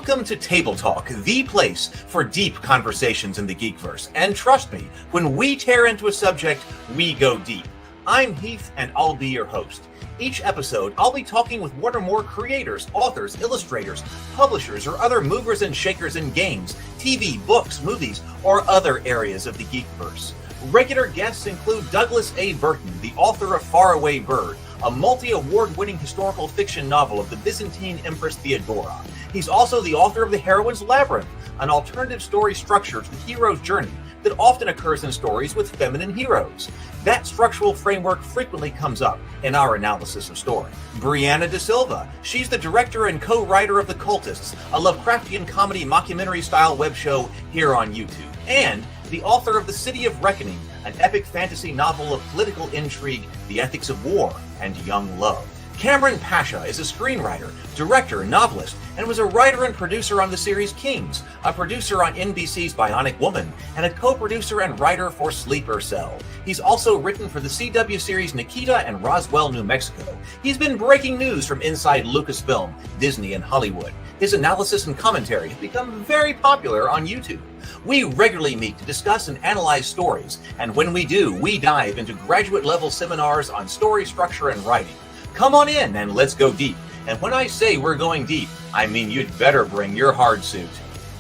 Welcome to Table Talk, the place for deep conversations in the Geekverse. And trust me, when we tear into a subject, we go deep. I'm Heath, and I'll be your host. Each episode, I'll be talking with one or more creators, authors, illustrators, publishers, or other movers and shakers in games, TV, books, movies, or other areas of the Geekverse. Regular guests include Douglas A. Burton, the author of Faraway Bird, a multi-award-winning historical fiction novel of the Byzantine Empress Theodora. He's also the author of The Heroine's Labyrinth, an alternative story structure to the hero's journey that often occurs in stories with feminine heroes. That structural framework frequently comes up in our analysis of story. Brianna da Silva, she's the director and co-writer of The Cultists, a Lovecraftian comedy mockumentary-style web show here on YouTube, and the author of The City of Reckoning, an epic fantasy novel of political intrigue, the ethics of war, and young love. Cameron Pasha is a screenwriter, director, novelist, and was a writer and producer on the series Kings, a producer on NBC's Bionic Woman, and a co-producer and writer for Sleeper Cell. He's also written for the CW series Nikita and Roswell, New Mexico. He's been breaking news from inside Lucasfilm, Disney, and Hollywood. His analysis and commentary have become very popular on YouTube. We regularly meet to discuss and analyze stories, and when we do, we dive into graduate-level seminars on story structure and writing. Come on in and let's go deep. And when I say we're going deep, I mean you'd better bring your hard suit.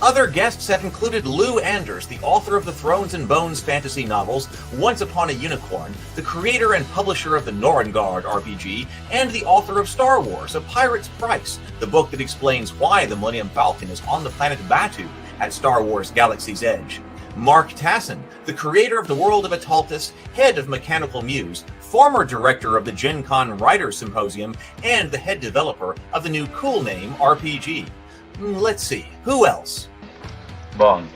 Other guests have included Lou Anders, the author of the Thrones and Bones fantasy novels Once Upon a Unicorn, the creator and publisher of the Norengard RPG, and the author of Star Wars, A Pirate's Price, the book that explains why the Millennium Falcon is on the planet Batu at Star Wars Galaxy's Edge. Mark Tassin, the creator of the world of Cultists, head of Mechanical Muse, former director of the Gen Con Writers Symposium, and the head developer of the new Cool Name RPG. Let's see, who else? Bond.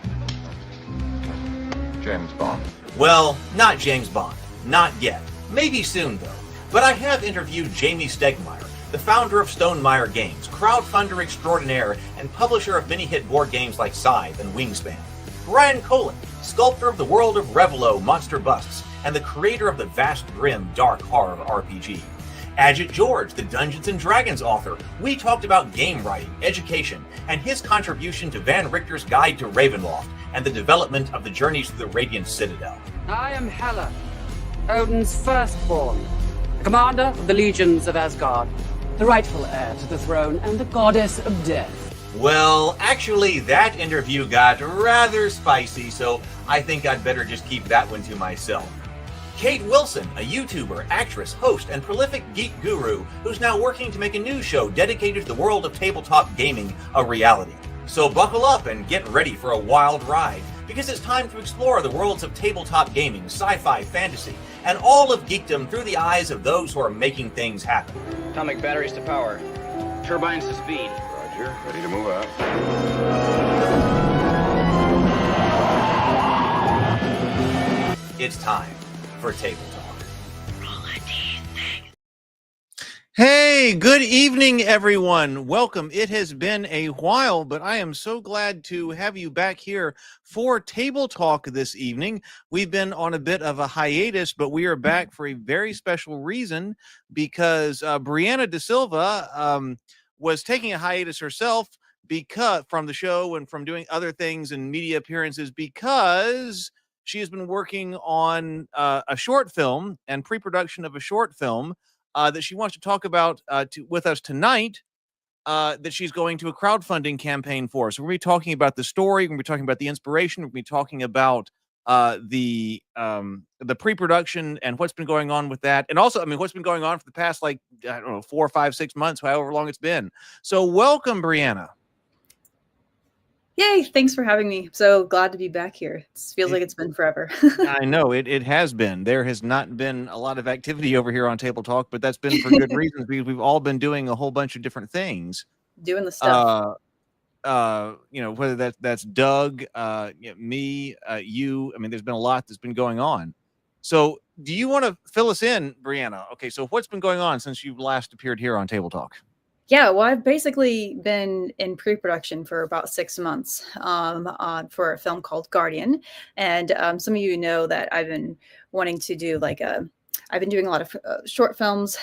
James Bond. Well, not James Bond. Not yet. Maybe soon, though. But I have interviewed Jamie Stegmaier, the founder of Stonemaier Games, crowdfunder extraordinaire, and publisher of many hit board games like Scythe and Wingspan. Brian Colin, sculptor of the world of Revelo Monster Busts, and the creator of the vast grim dark horror RPG. Ajit George, the Dungeons & Dragons author. We talked about game writing, education, and his contribution to Van Richter's Guide to Ravenloft and the development of the Journeys to the Radiant Citadel. I am Hela, Odin's firstborn, the commander of the legions of Asgard, the rightful heir to the throne and the goddess of death. Well, actually, that interview got rather spicy, so I think I'd better just keep that one to myself. Kate Wilson, a YouTuber, actress, host, and prolific geek guru who's now working to make a new show dedicated to the world of tabletop gaming a reality. So buckle up and get ready for a wild ride, because it's time to explore the worlds of tabletop gaming, sci-fi, fantasy, and all of geekdom through the eyes of those who are making things happen. Atomic batteries to power. Turbines to speed. Roger, ready to move out. It's time for Table Talk. Hey, good evening, everyone. Welcome. It has been a while, but I am so glad to have you back here for Table Talk this evening. We've been on a bit of a hiatus, but we are back for a very special reason, because Brianna da Silva was taking a hiatus herself from the show and from doing other things and media appearances, because she has been working on a short film and pre-production of a short film that she wants to talk about with us tonight, that she's going to a crowdfunding campaign for. So we're going to be talking about the story, we're going to be talking about the inspiration, we're going to be talking about the pre-production and what's been going on with that. And also, I mean, what's been going on for the past, 4, 5, 6 months, however long it's been. So welcome, Brianna. Yay, thanks for having me. So glad to be back here. It feels like it's been forever. I know, it has been. There has not been a lot of activity over here on Table Talk, but that's been for good reasons, because we've all been doing a whole bunch of different things. Doing the stuff. Whether that's Doug, me, you. I mean, there's been a lot that's been going on. So do you want to fill us in, Brianna? Okay, so what's been going on since you last appeared here on Table Talk? Yeah, well, I've basically been in pre-production for about 6 months for a film called Guardian. And some of you know that I've been wanting to do like a I've been doing a lot of short films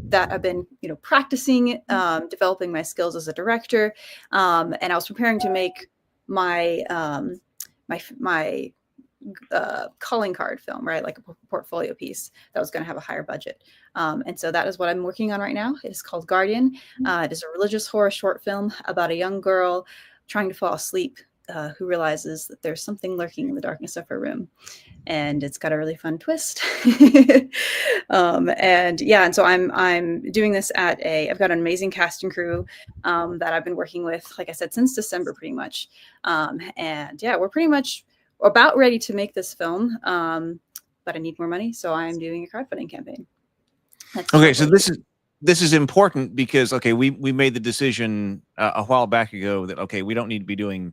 that I've been, practicing, developing my skills as a director. And I was preparing to make my my calling card film, right? Like a portfolio piece that was going to have a higher budget. And so that is what I'm working on right now. It is called Guardian. It is a religious horror short film about a young girl trying to fall asleep who realizes that there's something lurking in the darkness of her room. And it's got a really fun twist. And so I'm doing this I've got an amazing cast and crew that I've been working with, like I said, since December, pretty much. We're pretty much about ready to make this film. But I need more money. So I'm doing a crowdfunding campaign. Okay. So this is important because, we made the decision a while back ago that, we don't need to be doing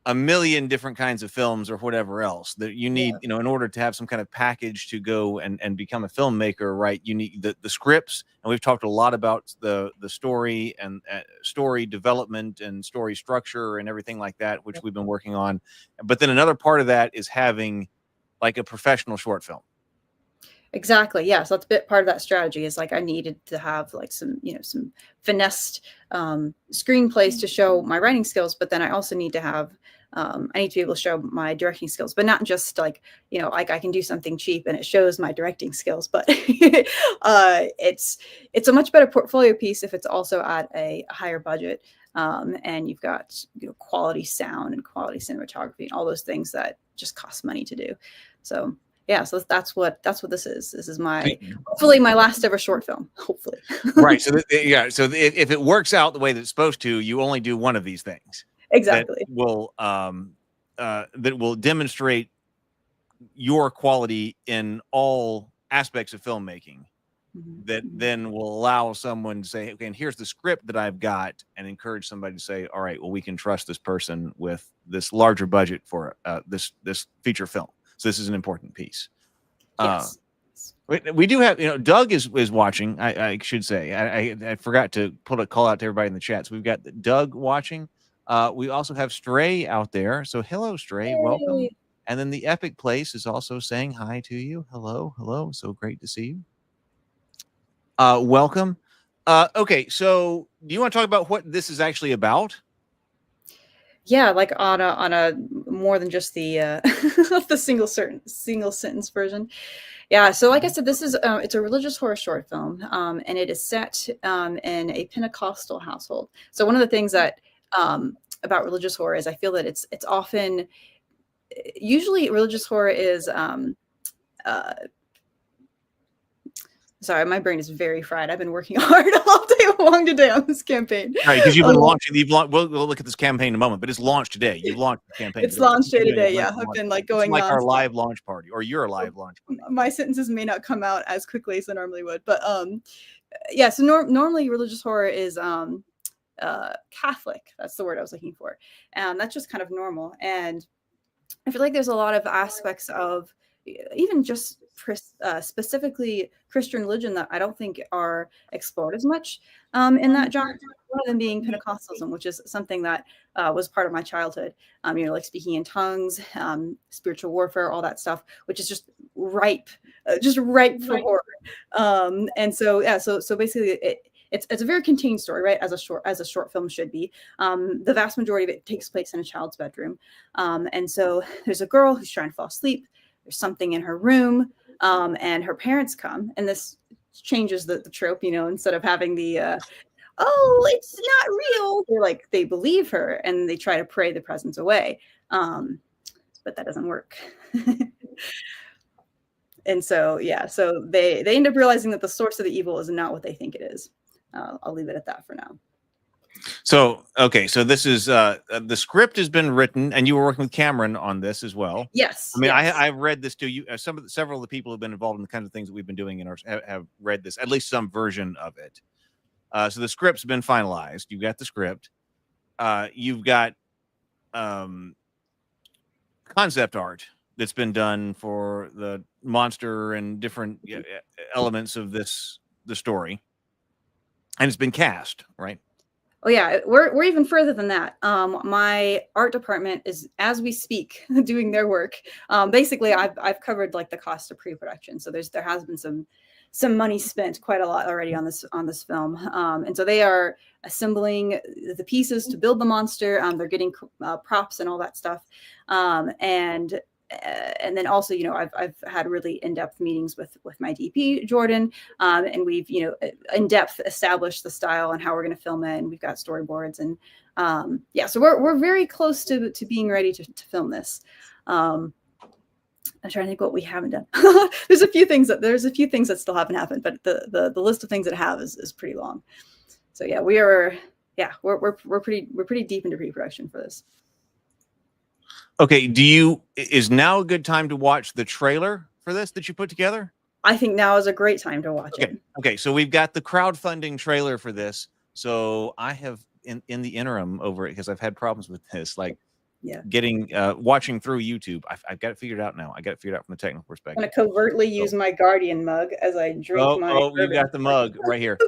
a million different kinds of films or whatever else that you need, in order to have some kind of package to go and become a filmmaker, right? You need the scripts. And we've talked a lot about the story and story development and story structure and everything like that, which we've been working on. But then another part of that is having like a professional short film. Exactly. Yeah. So that's part of that strategy is like I needed to have like some finessed screenplays to show my writing skills, but then I also need to have I need to be able to show my directing skills, but not just like, like I can do something cheap and it shows my directing skills, but it's a much better portfolio piece if it's also at a higher budget. And you've got quality sound and quality cinematography and all those things that just cost money to do. So yeah, so that's what this is. This is hopefully my last ever short film. Hopefully, right. So So if it works out the way that it's supposed to, you only do one of these things. Exactly. That will demonstrate your quality in all aspects of filmmaking. Mm-hmm. That then will allow someone to say, okay, and here's the script that I've got, and encourage somebody to say, all right, well, we can trust this person with this larger budget for this feature film. So this is an important piece. Yes. We do have, Doug is watching. I should say, I forgot to put a call out to everybody in the chat. So we've got Doug watching. We also have Stray out there. So hello, Stray. Yay. Welcome. And then the Epic Place is also saying hi to you. Hello. So great to see you. Welcome. Okay. So do you want to talk about what this is actually about? Yeah, like on a more than just the the single sentence version. Yeah, so like I said, this is it's a religious horror short film, and it is set in a Pentecostal household. So one of the things that about religious horror is I feel that it's often usually religious horror is sorry, my brain is very fried. I've been working hard all day long today on this campaign. Right, because you've been launching. We'll look at this campaign in a moment, but it's launched today. You've launched the campaign. It's launched today. Yeah, I've been like going like on our live launch party, or your live launch party. My sentences may not come out as quickly as they normally would, but yeah. So normally religious horror is Catholic. That's the word I was looking for, and that's just kind of normal. And I feel like there's a lot of aspects of even just specifically Christian religion that I don't think are explored as much in that genre. One of them being Pentecostalism, which is something that was part of my childhood. Like speaking in tongues, spiritual warfare, all that stuff, which is just ripe for horror. And so yeah, so basically it's a very contained story, right? As a short film should be. The vast majority of it takes place in a child's bedroom. And so there's a girl who's trying to fall asleep. There's something in her room, and her parents come, and this changes the trope, instead of having the, oh, it's not real. They're like, they believe her and they try to pray the presence away. But that doesn't work. And so, yeah, so they end up realizing that the source of the evil is not what they think it is. I'll leave it at that for now. So, okay. So this is, the script has been written and you were working with Cameron on this as well. Yes. I mean, yes. I've read this too. Several of the people who've been involved in the kinds of things that we've been doing have read this, at least some version of it. So the script's been finalized. You've got the script. You've got, concept art that's been done for the monster and different elements of the story. And it's been cast, right? Oh yeah, we're even further than that. My art department is, as we speak, doing their work. Basically, I've covered like the cost of pre-production, so there has been some money spent, quite a lot already on this film, and so they are assembling the pieces to build the monster. They're getting props and all that stuff, and then also, I've had really in-depth meetings with my DP Jordan, and we've in-depth established the style and how we're going to film it, and we've got storyboards, and so we're very close to being ready to film this. I'm trying to think what we haven't done. There's a few things that still haven't happened, but the list of things that have is pretty long. So yeah, we're pretty deep into pre-production for this. Okay, is now a good time to watch the trailer for this that you put together? I think now is a great time to watch it. Okay, so we've got the crowdfunding trailer for this. So I have in the interim over it, because I've had problems with this, like getting watching through YouTube. I've got it figured out now. I got it figured out from the technical perspective. I'm going to covertly use my Guardian mug as I drink my. Oh, you got the mug right here.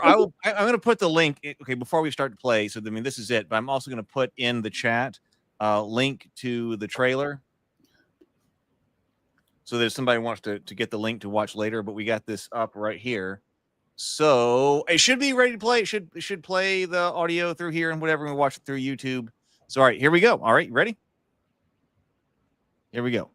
I'm going to put the link. Okay, before we start to play. So this is it. But I'm also going to put in the chat link to the trailer. So there's somebody who wants to get the link to watch later, but we got this up right here. So it should be ready to play. It should play the audio through here and whatever. We watch it through YouTube. So, all right, here we go. All right, you ready? Here we go.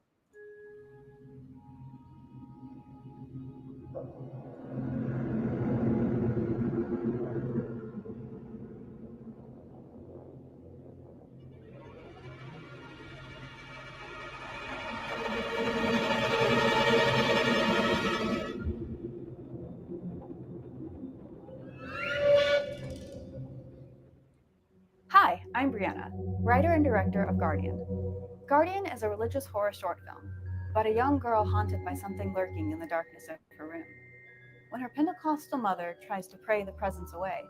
Hi, I'm Brianna, writer and director of Guardian. Guardian is a religious horror short film about a young girl haunted by something lurking in the darkness of her room. When her Pentecostal mother tries to pray the presence away,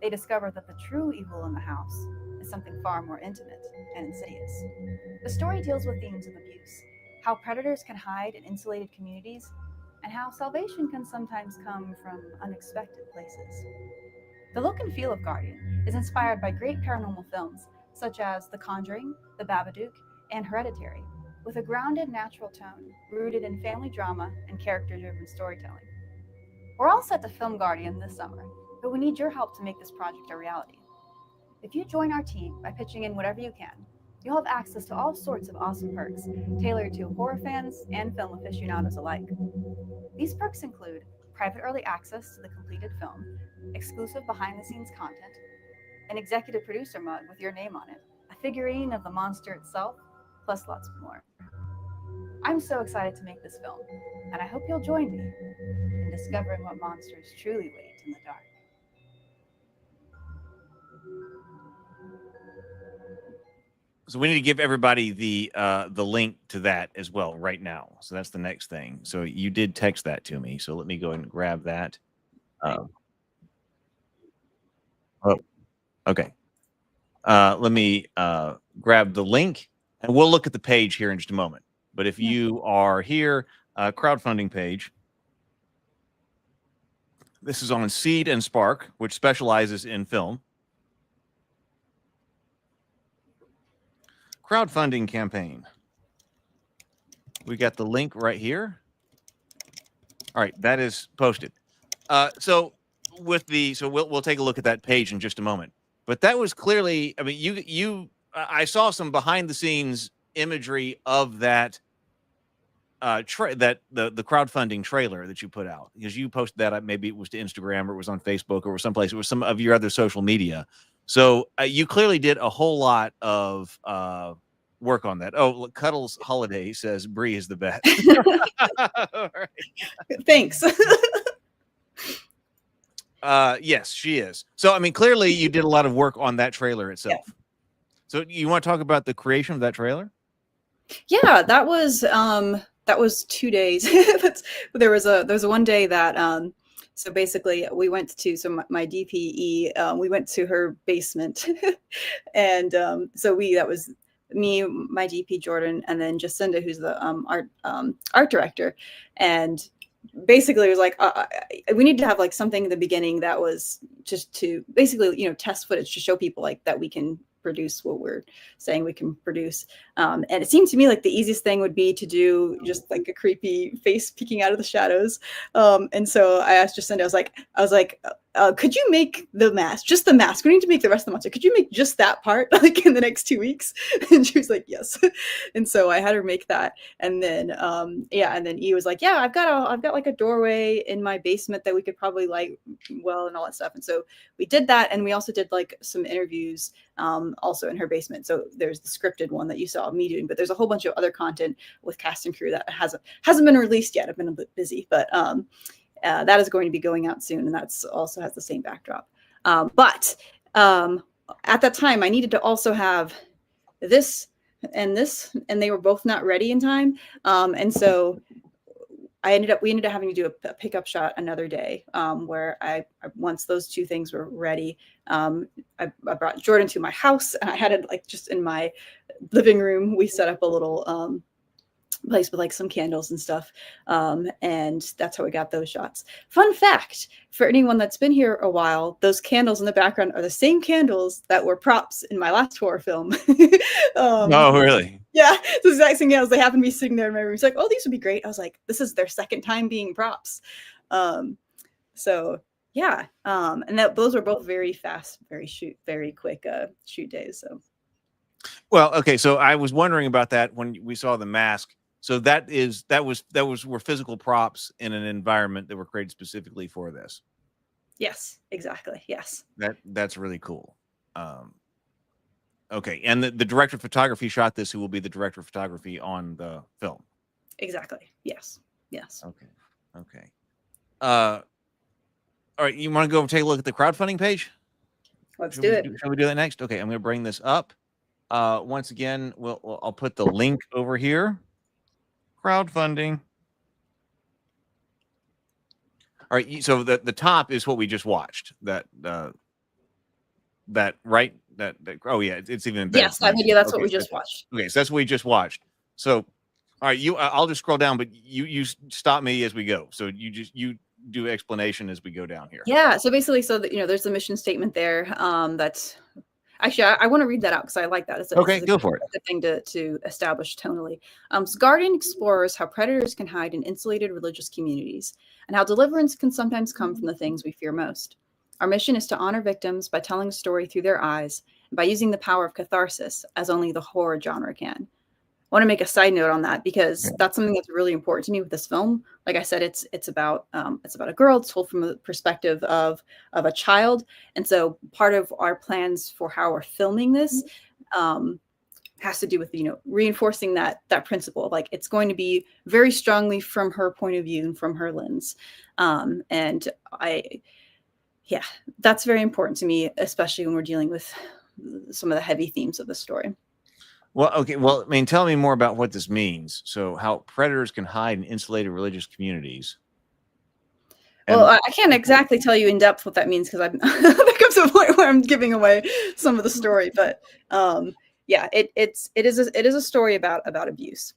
they discover that the true evil in the house is something far more intimate and insidious. The story deals with themes of abuse, how predators can hide in insulated communities, and how salvation can sometimes come from unexpected places. The look and feel of Guardian is inspired by great paranormal films such as The Conjuring, The Babadook, and Hereditary, with a grounded, natural tone rooted in family drama and character-driven storytelling. We're all set to film Guardian this summer, but we need your help to make this project a reality. If you join our team by pitching in whatever you can, you'll have access to all sorts of awesome perks tailored to horror fans and film aficionados alike. These perks include private early access to the completed film, exclusive behind-the-scenes content, an executive producer mug with your name on it, a figurine of the monster itself, plus lots more. I'm so excited to make this film, and I hope you'll join me in discovering what monsters truly wait in the dark. So we need to give everybody the link to that as well right now. So that's the next thing. So you did text that to me. So let me go ahead and grab that. Okay. Let me grab the link, and we'll look at the page here in just a moment. But if you are here, crowdfunding page, this is on Seed and Spark, which specializes in film. Crowdfunding campaign. We got the link right here. All right, that is posted. So we'll take a look at that page in just a moment. But that was clearly, I mean, I saw some behind the scenes imagery of that the crowdfunding trailer that you put out, because you posted that, maybe it was to Instagram or it was on Facebook or someplace, it was some of your other social media. So you clearly did a whole lot of work on that. Oh, look, Cuddles Holiday says Bree is the best. All right. Thanks. Yes, she is. So, I mean, clearly you did a lot of work on that trailer itself. Yeah. So you want to talk about the creation of that trailer? Yeah, that was 2 days. There was a one day that so basically we went to my DPE, we went to her basement, and that was me, my DP Jordan, and then Jacinda, who's the art director, and basically it was like we need to have like something in the beginning that was just to basically, you know, test footage to show people like that we can produce what we're saying we can produce. And it seemed to me like the easiest thing would be to do just like a creepy face peeking out of the shadows. And so I asked Jacinda, I was like, could you make the mask, just the mask? We need to make the rest of the monster. Could you make just that part like in the next 2 weeks? And she was like, yes. And so I had her make that. And then, and then E was like, yeah, I've got like a doorway in my basement that we could probably light well and all that stuff. And so we did that. And we also did like some interviews also in her basement. So there's the scripted one that you saw me doing, but there's a whole bunch of other content with cast and crew that hasn't been released yet. I've been a bit busy, but that is going to be going out soon, and that's also has the same backdrop. But at that time, I needed to also have this, and they were both not ready in time, and so we ended up having to do a pickup shot another day, where I once those two things were ready, I brought Jordan to my house, and I had it like just in my living room. We set up a little place with like some candles and stuff, and that's how we got those shots. Fun fact for anyone that's been here a while, those candles in the background are the same candles that were props in my last horror film. Oh, really? Yeah, it's the exact same candles. They happen to be sitting there in my room. It's like, oh, these would be great. I was like, this is their second time being props. So yeah, and those were both very fast, very quick shoot days. So well, okay, so I was wondering about that when we saw the mask. So that were physical props in an environment that were created specifically for this. Yes, exactly. Yes. That's really cool. Okay, and the director of photography shot this, who will be the director of photography on the film. Exactly. Yes. Yes. Okay. All right, you want to go take a look at the crowdfunding page? Let's do it. Shall we do that next? Okay, I'm going to bring this up. Once again, I'll put the link over here. Crowdfunding. All right, so the top is what we just watched. That right? That oh yeah, it's even better. Yes, that video. That's what we just watched. Okay, so that's what we just watched. So, all right, I'll just scroll down, but you stop me as we go. So you do explanation as we go down here. Yeah. So basically, there's the mission statement there. That's actually I want to read that out because I like that. Go for it. Good thing to establish tonally. So Guardian explores how predators can hide in insulated religious communities and how deliverance can sometimes come from the things we fear most. Our mission is to honor victims by telling a story through their eyes and by using the power of catharsis as only the horror genre can. I want to make a side note on that because that's something that's really important to me with this film. Like I said, it's about a girl. It's told from the perspective of a child, and so part of our plans for how we're filming this has to do with reinforcing that principle. Like it's going to be very strongly from her point of view and from her lens, and that's very important to me, especially when we're dealing with some of the heavy themes of the story. Well, okay. Well, I mean, tell me more about what this means. So how predators can hide in insulated religious communities. Well, I can't exactly tell you in depth what that means because there comes a point where I'm giving away some of the story. But it is a story about abuse.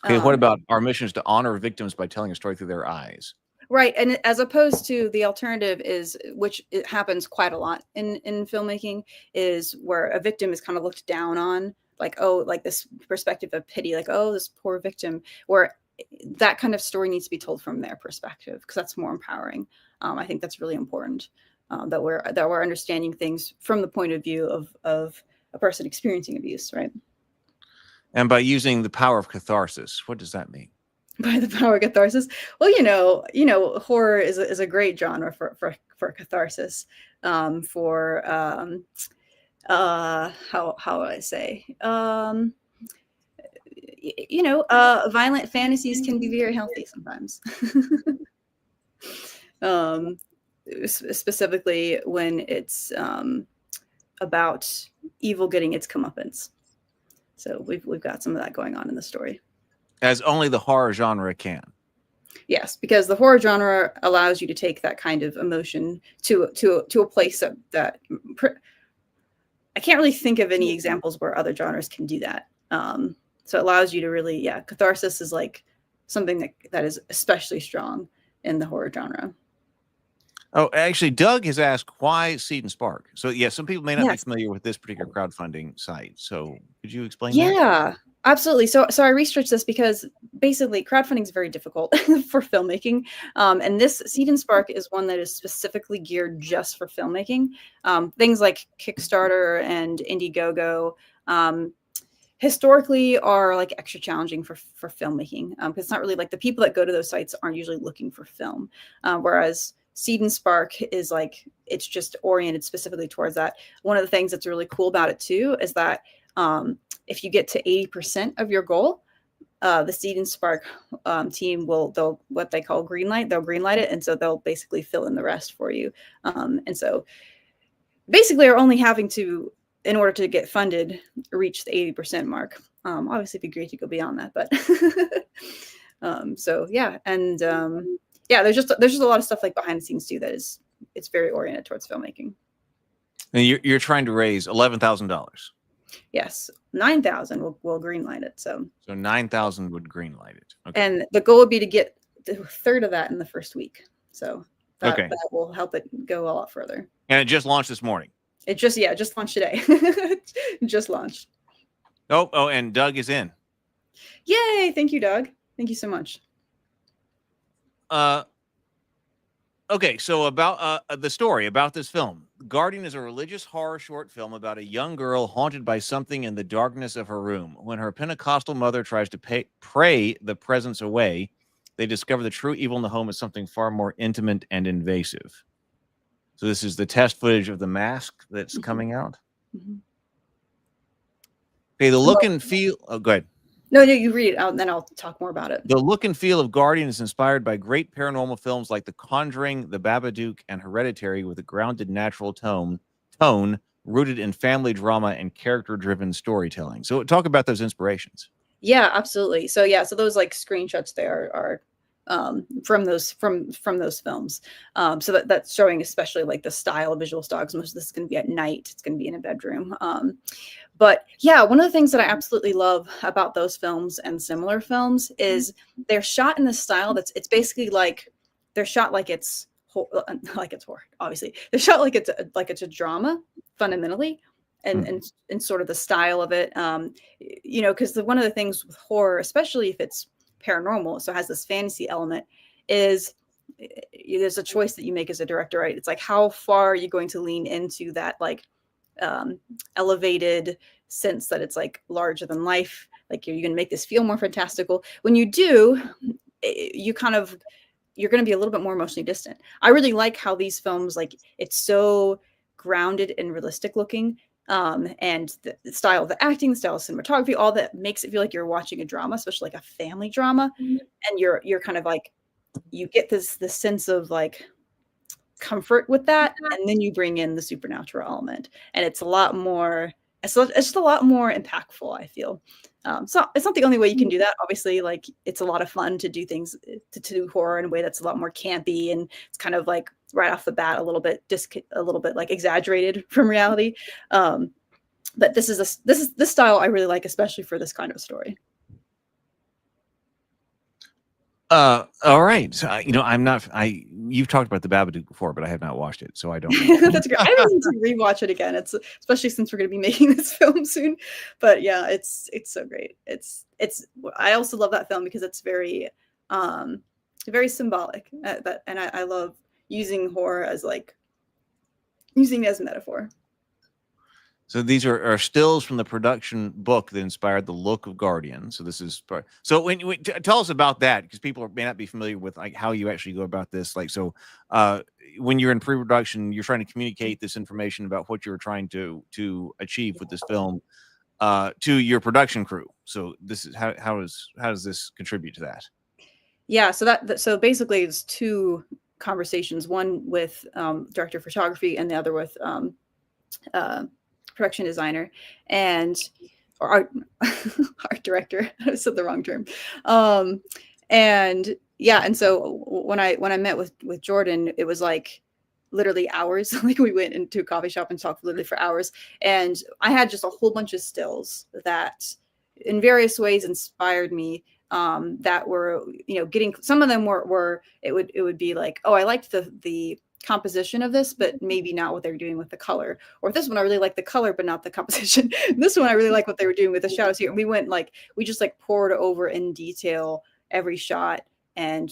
Okay, what about our mission is to honor victims by telling a story through their eyes? Right, and as opposed to the alternative is, which it happens quite a lot in filmmaking, is where a victim is kind of looked down on, like, oh, like this perspective of pity, like, oh, this poor victim, where that kind of story needs to be told from their perspective because that's more empowering. I think that's really important, that we're understanding things from the point of view of a person experiencing abuse, right? And by using the power of catharsis, what does that mean? By the power of catharsis, well, horror is a great genre for catharsis. How would I say? Violent fantasies can be very healthy sometimes. Specifically when it's about evil getting its comeuppance. So we've got some of that going on in the story. As only the horror genre can. Yes, because the horror genre allows you to take that kind of emotion to a place that I can't really think of any examples where other genres can do that. So it allows you to really, catharsis is like something that is especially strong in the horror genre. Oh, actually, Doug has asked why Seed and Spark. So, yeah, some people may not be Yes. familiar with this particular crowdfunding site. So, could you explain that? Yeah, absolutely. So I researched this because basically crowdfunding is very difficult for filmmaking. And this Seed and Spark is one that is specifically geared just for filmmaking. Things like Kickstarter and Indiegogo historically are like extra challenging for filmmaking, because it's not really like the people that go to those sites aren't usually looking for film. Whereas Seed and Spark is like, it's just oriented specifically towards that. One of the things that's really cool about it too is that if you get to 80% of your goal, the Seed and Spark team they'll what they call greenlight. They'll greenlight it, and so they'll basically fill in the rest for you. And so basically, are only having to, in order to get funded, reach the 80% mark. Obviously, it'd be great to go beyond that, but so yeah, and yeah, there's just a lot of stuff like behind the scenes too that it's very oriented towards filmmaking. And you're trying to raise $11,000. Yes, 9,000 will greenlight it. So 9,000 would greenlight it. Okay. And the goal would be to get a third of that in the first week. So that will help it go a lot further. And it just launched this morning. It just launched today. Just launched. Oh, and Doug is in. Yay! Thank you, Doug. Thank you so much. Okay, so about the story about this film. Guardian is a religious horror short film about a young girl haunted by something in the darkness of her room. When her Pentecostal mother tries to pray the presence away, they discover the true evil in the home is something far more intimate and invasive. So this is the test footage of The Mask that's coming out. Mm-hmm. Okay, the look and feel. Oh, go ahead. No, you read it out, and then I'll talk more about it. The look and feel of Guardian is inspired by great paranormal films like The Conjuring, The Babadook, and Hereditary, with a grounded natural tone rooted in family drama and character-driven storytelling. So talk about those inspirations. Yeah, absolutely. So those like screenshots there are from those films. So that's showing especially like the style, visual style, because most of this is going to be at night. It's going to be in a bedroom. But yeah, one of the things that I absolutely love about those films and similar films is they're shot in this style it's basically like they're shot like it's horror. Obviously, they're shot like it's a drama fundamentally, and sort of the style of it. Because one of the things with horror, especially if it's paranormal, so it has this fantasy element, is there's a choice that you make as a director, right? It's like, how far are you going to lean into that like elevated sense that it's like larger than life, like you're going to make this feel more fantastical. When you do, you're going to be a little bit more emotionally distant. I really like how these films, like, it's so grounded and realistic looking, and the style of the acting, the style of cinematography, all that makes it feel like you're watching a drama, especially like a family drama. And you're kind of like, you get this sense of like comfort with that, and then you bring in the supernatural element, and it's just a lot more impactful, I feel. So it's not the only way you can do that. Obviously, like, it's a lot of fun to do things, to do horror in a way that's a lot more campy, and it's kind of like right off the bat a little bit like exaggerated from reality. But this style I really like, especially for this kind of story. All right. So, you've talked about The Babadook before, but I have not watched it, so I don't know. That's great. I really need to rewatch it again. It's especially since we're going to be making this film soon. But yeah, it's so great. I also love that film because it's very, very symbolic. And I love using horror as using it as metaphor. So these are stills from the production book that inspired the look of Guardian. So this is so when tell us about that, because people may not be familiar with like how you actually go about this. Like, so when you're in pre-production, you're trying to communicate this information about what you're trying to achieve with this film to your production crew. So this is how does this contribute to that? Yeah. So basically it's two conversations, one with director of photography and the other with production designer and art director. I said the wrong term. And so when I met with Jordan, it was like literally hours. Like, we went into a coffee shop and talked literally for hours, and I had just a whole bunch of stills that in various ways inspired me that were, getting, some of them were it would be like, oh, I liked the composition of this, but maybe not what they were doing with the color. Or this one, I really like the color, but not the composition. This one, I really like what they were doing with the shadows here. And we just poured over in detail every shot, and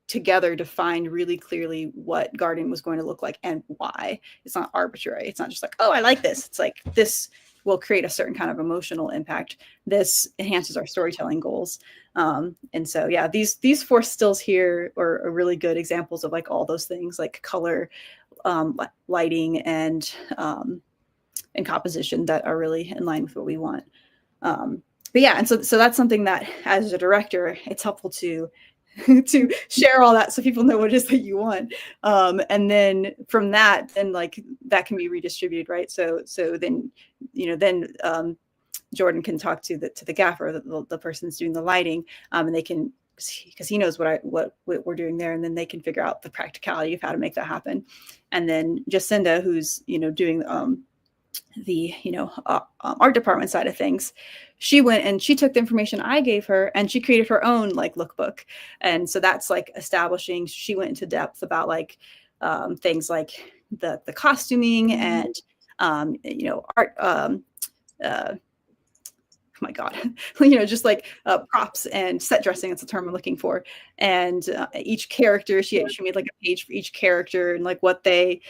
together defined really clearly what Guardian was going to look like and why. It's not arbitrary. It's not just like, oh, I like this. It's like, this will create a certain kind of emotional impact. This enhances our storytelling goals. And so, yeah, these 4 stills here are really good examples of all those things, like color, lighting, and composition, that are really in line with what we want. But yeah, and so that's something that, as a director, it's helpful to share all that so people know what it is that you want. And then from that, then that can be redistributed, right? So then, Jordan can talk to the gaffer, the person's doing the lighting, and they can, because he knows what we're doing there, and then they can figure out the practicality of how to make that happen. And then Jacinda, who's doing the art department side of things, she went and she took the information I gave her and she created her own lookbook. And so that's establishing, she went into depth about things like the costuming and art, oh my God, just props and set dressing. That's the term I'm looking for. And each character, she made a page for each character and what they,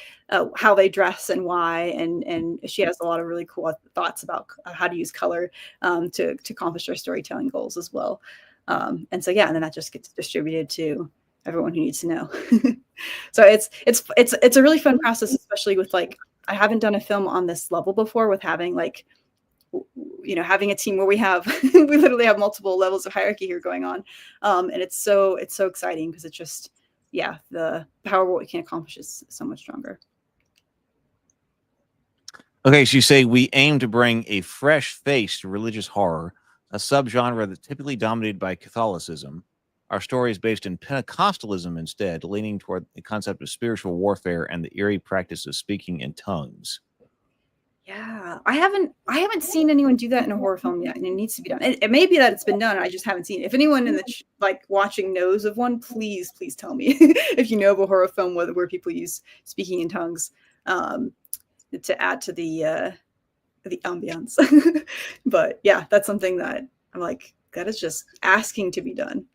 how they dress and why. And she has a lot of really cool thoughts about how to use color to accomplish their storytelling goals as well. And so, yeah, and then that just gets distributed to everyone who needs to know. So it's a really fun process, especially with I haven't done a film on this level before, with having having a team where we literally have multiple levels of hierarchy here going on. And it's so exciting, because it's just, yeah, the power of what we can accomplish is so much stronger. Okay, so you say we aim to bring a fresh face to religious horror, a subgenre that's typically dominated by Catholicism. Our story is based in Pentecostalism instead, leaning toward the concept of spiritual warfare and the eerie practice of speaking in tongues. Yeah, I haven't seen anyone do that in a horror film yet, and it needs to be done. It may be that it's been done, I just haven't seen it. If anyone in the watching knows of one, please tell me if you know of a horror film where people use speaking in tongues to add to the ambiance. But yeah, that's something that I'm that is just asking to be done.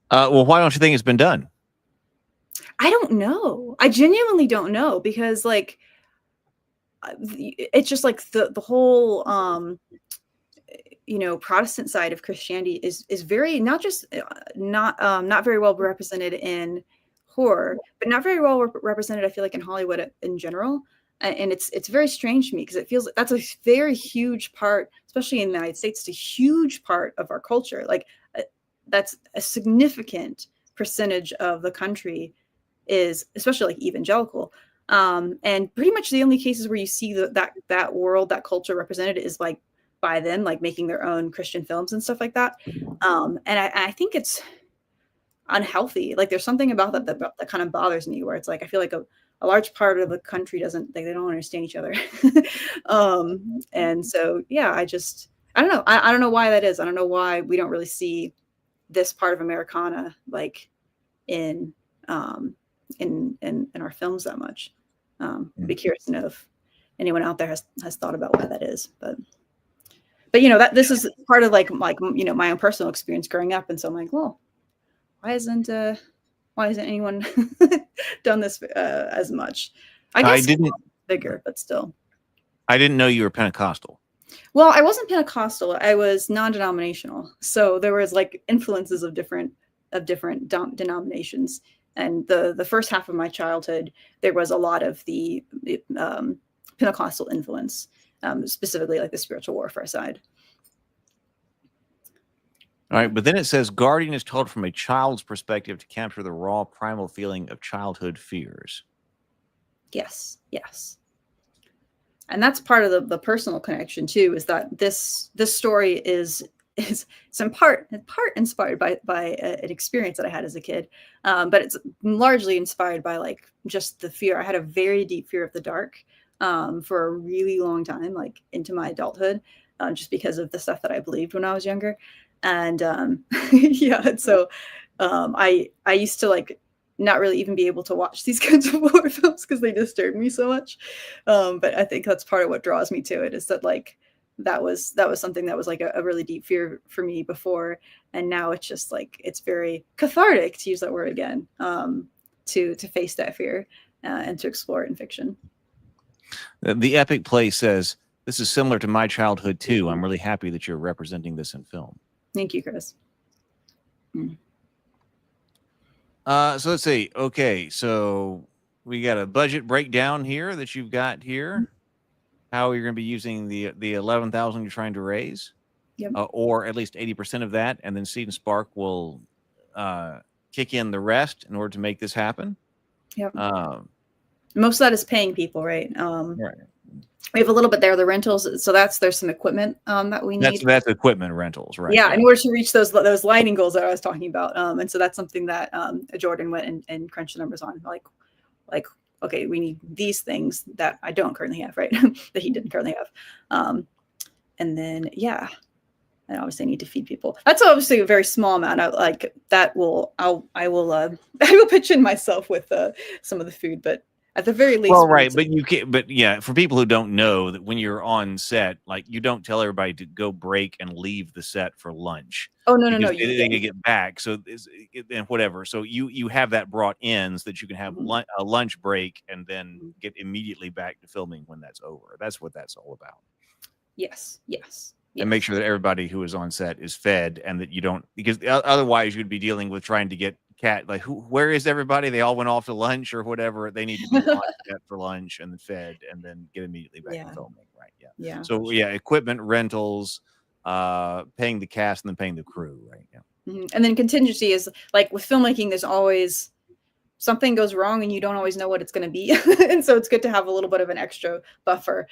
Well, why don't you think it's been done? I don't know. I genuinely don't know, because it's just the whole Protestant side of Christianity is very, not just not very well represented in horror, but not very well represented, I feel in Hollywood in general. And it's very strange to me, because it feels that's a very huge part, especially in the United States. It's a huge part of our culture. That's a significant percentage of the country is, especially evangelical, and pretty much the only cases where you see that world, that culture represented is by them making their own Christian films and stuff like that. And I think it's unhealthy. There's something about that kind of bothers me, where it's I feel a large part of the country they don't understand each other. And so, yeah, I don't know. I don't know why that is. I don't know why we don't really see this part of Americana in our films that much. I'd be curious to know if anyone out there has thought about why that is. But that this is part of my own personal experience growing up, and so I'm well, why hasn't anyone done this as much? I guess I didn't, bigger, but still. I didn't know you were Pentecostal. Well, I wasn't Pentecostal. I was non-denominational. So there was influences of different denominations. And the first half of my childhood, there was a lot of the Pentecostal influence, specifically the spiritual warfare side. All right, but then it says Guardian is told from a child's perspective to capture the raw primal feeling of childhood fears. Yes. And that's part of the personal connection too, is that this story is in part inspired by an experience that I had as a kid, but it's largely inspired by just the fear. I had a very deep fear of the dark for a really long time, into my adulthood, just because of the stuff that I believed when I was younger. And yeah, and so I used to like not really even be able to watch these kinds of horror films because they disturb me so much. But I think that's part of what draws me to it, is that like that was something that was like a really deep fear for me before, and now it's just like it's very cathartic, to use that word again, to face that fear and to explore it in fiction. The Epic Play says, "This is similar to my childhood too. I'm really happy that you're representing this in film." Thank you, Chris. So let's see. Okay, so we got a budget breakdown here that you've got here. How you're going to be using the 11,000 you're trying to raise, Yep. Or at least 80% of that, and then Seed and Spark will kick in the rest in order to make this happen. Yep. Most of that is paying people, right? Right. We have a little bit there, the rentals. So there's some equipment that we need. That's equipment rentals, right? Yeah, in order to reach those lighting goals that I was talking about. And so that's something that Jordan went and crunched the numbers on. Like, okay, we need these things that I don't currently have, right? That he didn't currently have. And then, yeah, I obviously need to feed people. That's obviously a very small amount. I will pitch in myself with some of the food, but at the very least. Well, right, but you can't. But yeah, for people who don't know, that when you're on set, like you don't tell everybody to go break and leave the set for lunch. Oh no. They can get back. So and whatever. So you have that brought in so that you can have a lunch break and then get immediately back to filming when that's over. That's what that's all about. Yes. And make sure that everybody who is on set is fed, and that you don't, because otherwise you'd be dealing with trying to get where is everybody? They all went off to lunch or whatever. They need to be on set for lunch and then fed and then get immediately back to filming. Right. Yeah. Yeah. So yeah, equipment rentals, paying the cast and then paying the crew. Right. Yeah. And then contingency is like with filmmaking, there's always something goes wrong and you don't always know what it's going to be. And so it's good to have a little bit of an extra buffer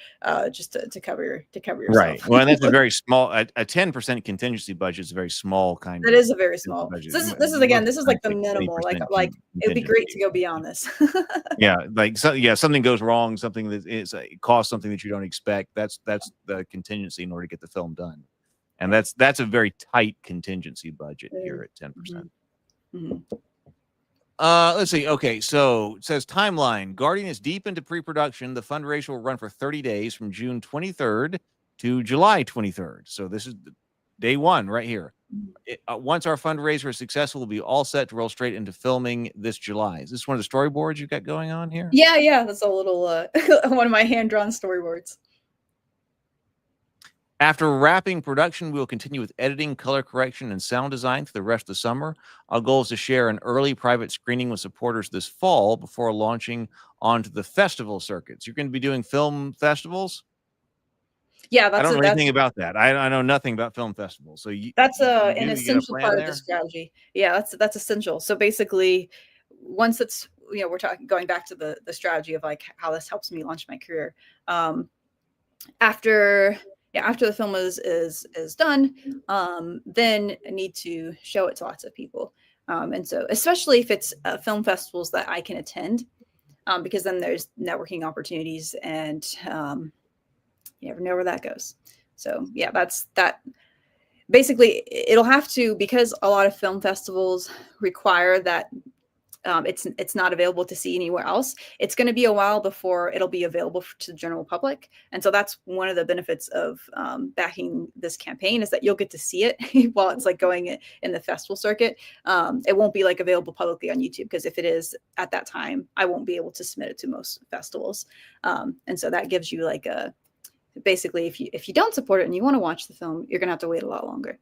just to cover yourself. Right. Well, and that's a very small, a 10% contingency budget is a very small kind of. It is a very small. This is like the minimal, like it would be great to go beyond this. Yeah. Like, something goes wrong, something that is it costs something that you don't expect. That's the contingency in order to get the film done. And that's a very tight contingency budget here at 10%. Let's see. Okay, so it says timeline. Guardian is deep into pre-production. The fundraiser will run for 30 days from June 23rd to July 23rd. So this is day one right here. Once our fundraiser is successful, we'll be all set to roll straight into filming this July. Is this one of the storyboards you've got going on here? Yeah. That's a little one of my hand-drawn storyboards. After wrapping production, we will continue with editing, color correction, and sound design for the rest of the summer. Our goal is to share an early private screening with supporters this fall before launching onto the festival circuits. You're going to be doing film festivals? Yeah, I don't know anything about that. I know nothing about film festivals. So that's an essential part of the strategy. Yeah, that's essential. So basically, once it's we're going back to the strategy of like how this helps me launch my career. After the film is done, then I need to show it to lots of people. And so especially if it's film festivals that I can attend, because then there's networking opportunities and you never know where that goes. So yeah, that's that. Basically, it'll have to, because a lot of film festivals require that it's not available to see anywhere else. It's going to be a while before it'll be available to the general public. And so that's one of the benefits of backing this campaign, is that you'll get to see it while it's like going in the festival circuit. It won't be like available publicly on YouTube, because if it is at that time, I won't be able to submit it to most festivals. And so that gives you like basically, if you don't support it and you want to watch the film, you're gonna have to wait a lot longer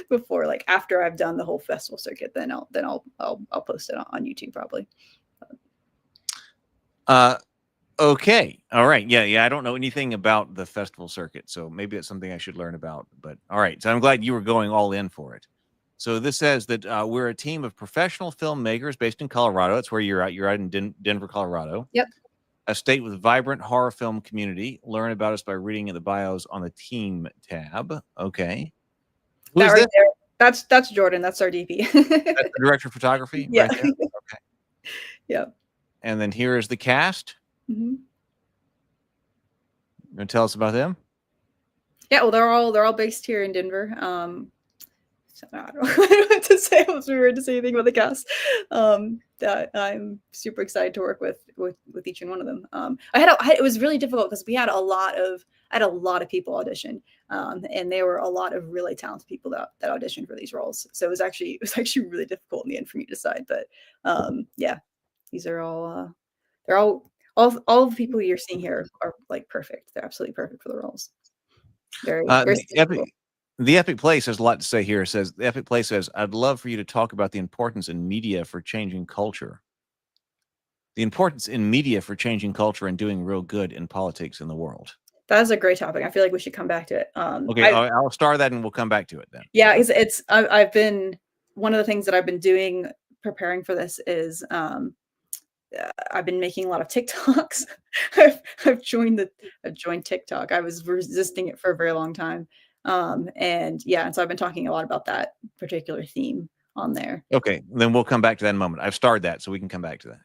before, like after I've done the whole festival circuit, then I'll post it on YouTube probably. Okay. All right. Yeah. I don't know anything about the festival circuit, so maybe that's something I should learn about. But all right. So I'm glad you were going all in for it. So this says that we're a team of professional filmmakers based in Colorado. That's where you're at. You're out in Denver, Colorado. Yep. A state with vibrant horror film community. Learn about us by reading in the bios on the team tab. Okay. Who's that right there? That's Jordan. That's our DP. That's the director of photography. Yeah. Right there? Okay. Yeah. And then here is the cast. Mm-hmm. You want to tell us about them? Yeah, well, they're all based here in Denver. So I don't know what to say. It was weird to say anything about the cast. I'm super excited to work with each and one of them. It was really difficult because we had I had a lot of people audition, and there were a lot of really talented people that auditioned for these roles. So it was actually really difficult in the end for me to decide. But yeah, these are all they're all the people you're seeing here are like perfect. They're absolutely perfect for the roles. Very very The Epic Place has a lot to say here. It says, the Epic Place says, I'd love for you to talk about the importance in media for changing culture. The importance in media for changing culture and doing real good in politics in the world. That is a great topic. I feel like we should come back to it. Okay, I'll star that and we'll come back to it then. Yeah, I've been, one of the things that I've been doing preparing for this is I've been making a lot of TikToks. I've joined TikTok. I was resisting it for a very long time. And so I've been talking a lot about that particular theme on there. Okay, then we'll come back to that in a moment. I've starred that, so we can come back to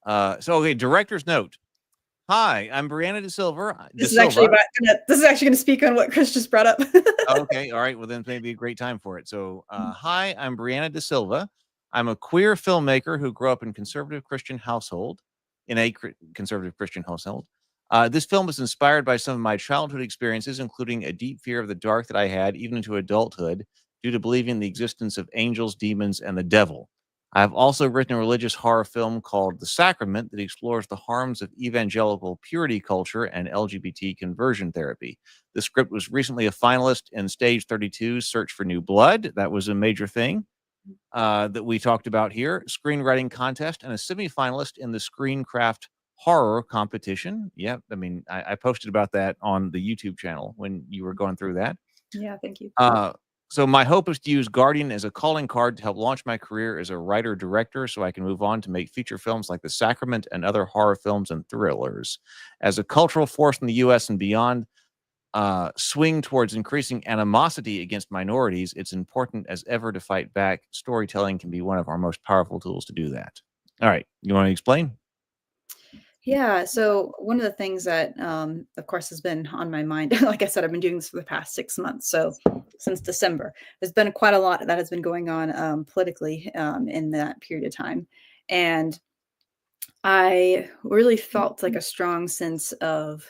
that. Okay, director's note. Hi, I'm Brianna da Silva. This is actually going to speak on what Chris just brought up. Okay, all right. Well, then maybe a great time for it. So, hi, I'm Brianna da Silva. I'm a queer filmmaker who grew up in a conservative Christian household. This film is inspired by some of my childhood experiences, including a deep fear of the dark that I had even into adulthood due to believing in the existence of angels, demons, and the devil. I've also written a religious horror film called The Sacrament that explores the harms of evangelical purity culture and LGBT conversion therapy. The script was recently a finalist in Stage 32's Search for New Blood. That was a major thing that we talked about here. Screenwriting contest and a semi-finalist in the Screencraft horror competition. Yeah, I mean, I posted about that on the YouTube channel when you were going through that. Yeah, thank you. So my hope is to use Guardian as a calling card to help launch my career as a writer-director so I can move on to make feature films like The Sacrament and other horror films and thrillers. As a cultural force in the U.S. and beyond, swing towards increasing animosity against minorities, it's important as ever to fight back. Storytelling can be one of our most powerful tools to do that. All right. You want to explain? Yeah. So one of the things that, of course, has been on my mind, like I said, I've been doing this for the past 6 months. So since December, there's been quite a lot that has been going on politically in that period of time. And I really felt like a strong sense of